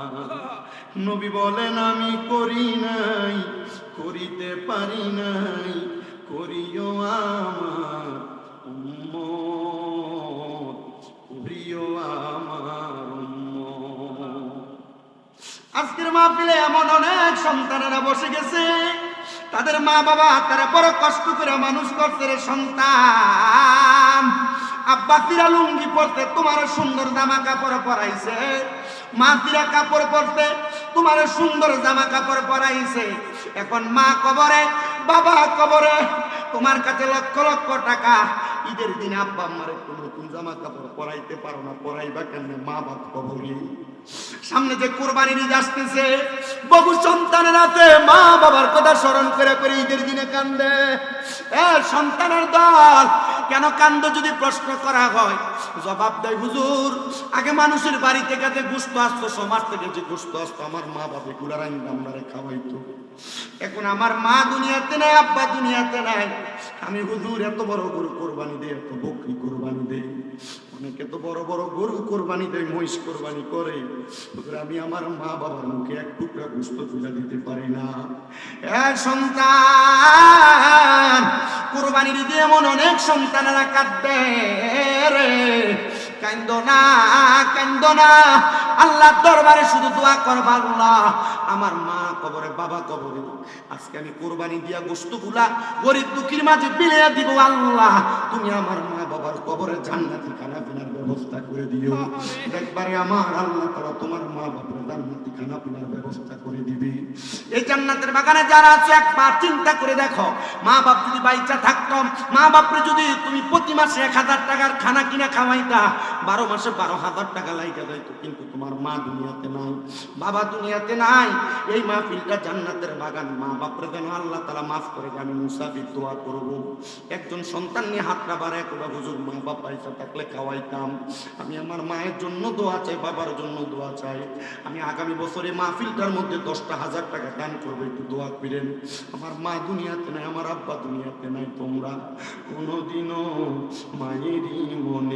নবী বলেন আমি করি নাই, করিতে পারি নাই, করিও আমার উম্মত, করিও আমার উম্মত। আজকের মাহফিলে এমন অনেক সন্তানেরা বসে গেছে, তাদের মা বাবা তারা বড় কষ্ট করে মানুষ করছে রে সন্তান। আব্বা তিরা লুঙ্গি পরতে তোমার সুন্দর জামা কাপড় পরাইছে, মা তিরা কাপড় পরতে তোমার সুন্দর জামা কাপড় পরাইছে। এখন মা কবরে বাবা কবরে, তোমার কাছে লক্ষ লক্ষ টাকা, ঈদের দিনে আব্বা আম্মারে কোনো নতুন জামা কাপড় পরাইতে পারো না, পরাইবা কেন? মা বাপ কবরে। সামনে যে কোরবানির ঈদ আসতেছে, বহু সন্তানের হাতে মা বাবার কথা স্মরণ করে করে ঈদের দিনে কান্দে। সন্তানের দল কেন কান্দ যদি প্রশ্ন করা হয়, জবাব দেয় হুজুর আগে মানুষের বাড়ি থেকে যে গোশত আসতো, সমাজ থেকে যে গোশত আসতো, আমার মা বাবা গুলার আইন আমরারে খাওয়াইতো। এখন আমার মা দুনিয়াতে নাই, আব্বা দুনিয়াতে নাই, আমি হুজুর এত বড় গরু কোরবানি দেই, এত বকরি কোরবানি দেই, অনেকে তো বড় বড় গরু কোরবানি দেয়, মহিষ কোরবানি করে, আমি আমার মা বাবার মুখে এক টুকরা গোশত তুলে দিতে পারি না। সন্তান কোরবানির দিয়ে এমন অনেক সন্তানেরা কাঁদবে রে, কান্দো না কান্দো না, আল্লাহর দরবারে শুধু দোয়া করবা, আল্লাহ আমার মা কবরে বাবা কবরে আজকে আমি কোরবানি দিয়া গোশতগুলা গরিব দুঃখীর মাঝে বিলিয়ে দিব। আল্লাহ তুমি আমার মা বাবার কবরে জান্নাতি খানা পিনার ব্যবস্থা করে দিও। একবারে আমার আল্লাহ তাআলা তোমার মা বাবার জান্নাতি খানা পিনার ব্যবস্থা করে দিবে। এই জান্নাতের বাগানে যারা আছে একবার চিন্তা করে দেখো, মা বাপ যদি বাইচা থাকতো, মা বাপরে যদি তুমি প্রতি মাসে 1000 টাকার খানা কিনা খাওয়াইতা, 12 মাসে 12,000 টাকা লাইগা যাইতো, কিন্তু তোমার মা দুনিয়াতে নাই, বাবা দুনিয়াতে নাই। এই মাহফিলটা জান্নাতের বাগান, মা বাপরে যেন আল্লাহ তাআলা মাফ করে। আমি মুসাফির দোয়া করব, একজন সন্তান নিয়ে হাতটা বাড়ায় করবা, হুজুর মা বাবা পয়সা থাকলে খাওয়াইতাম। আমি আমার মায়ের জন্য দোয়া চাই, বাবার জন্য দোয়া চাই। আমি আগামী বছরে মাহফিলটার মধ্যে 10,000 টাকা দান করবো, একটু দোয়া করেন। আমার মা দুনিয়াতে নাই, আমার আব্বা দুনিয়াতে নাই, তোমরা কোনোদিনও মায়েরই মনে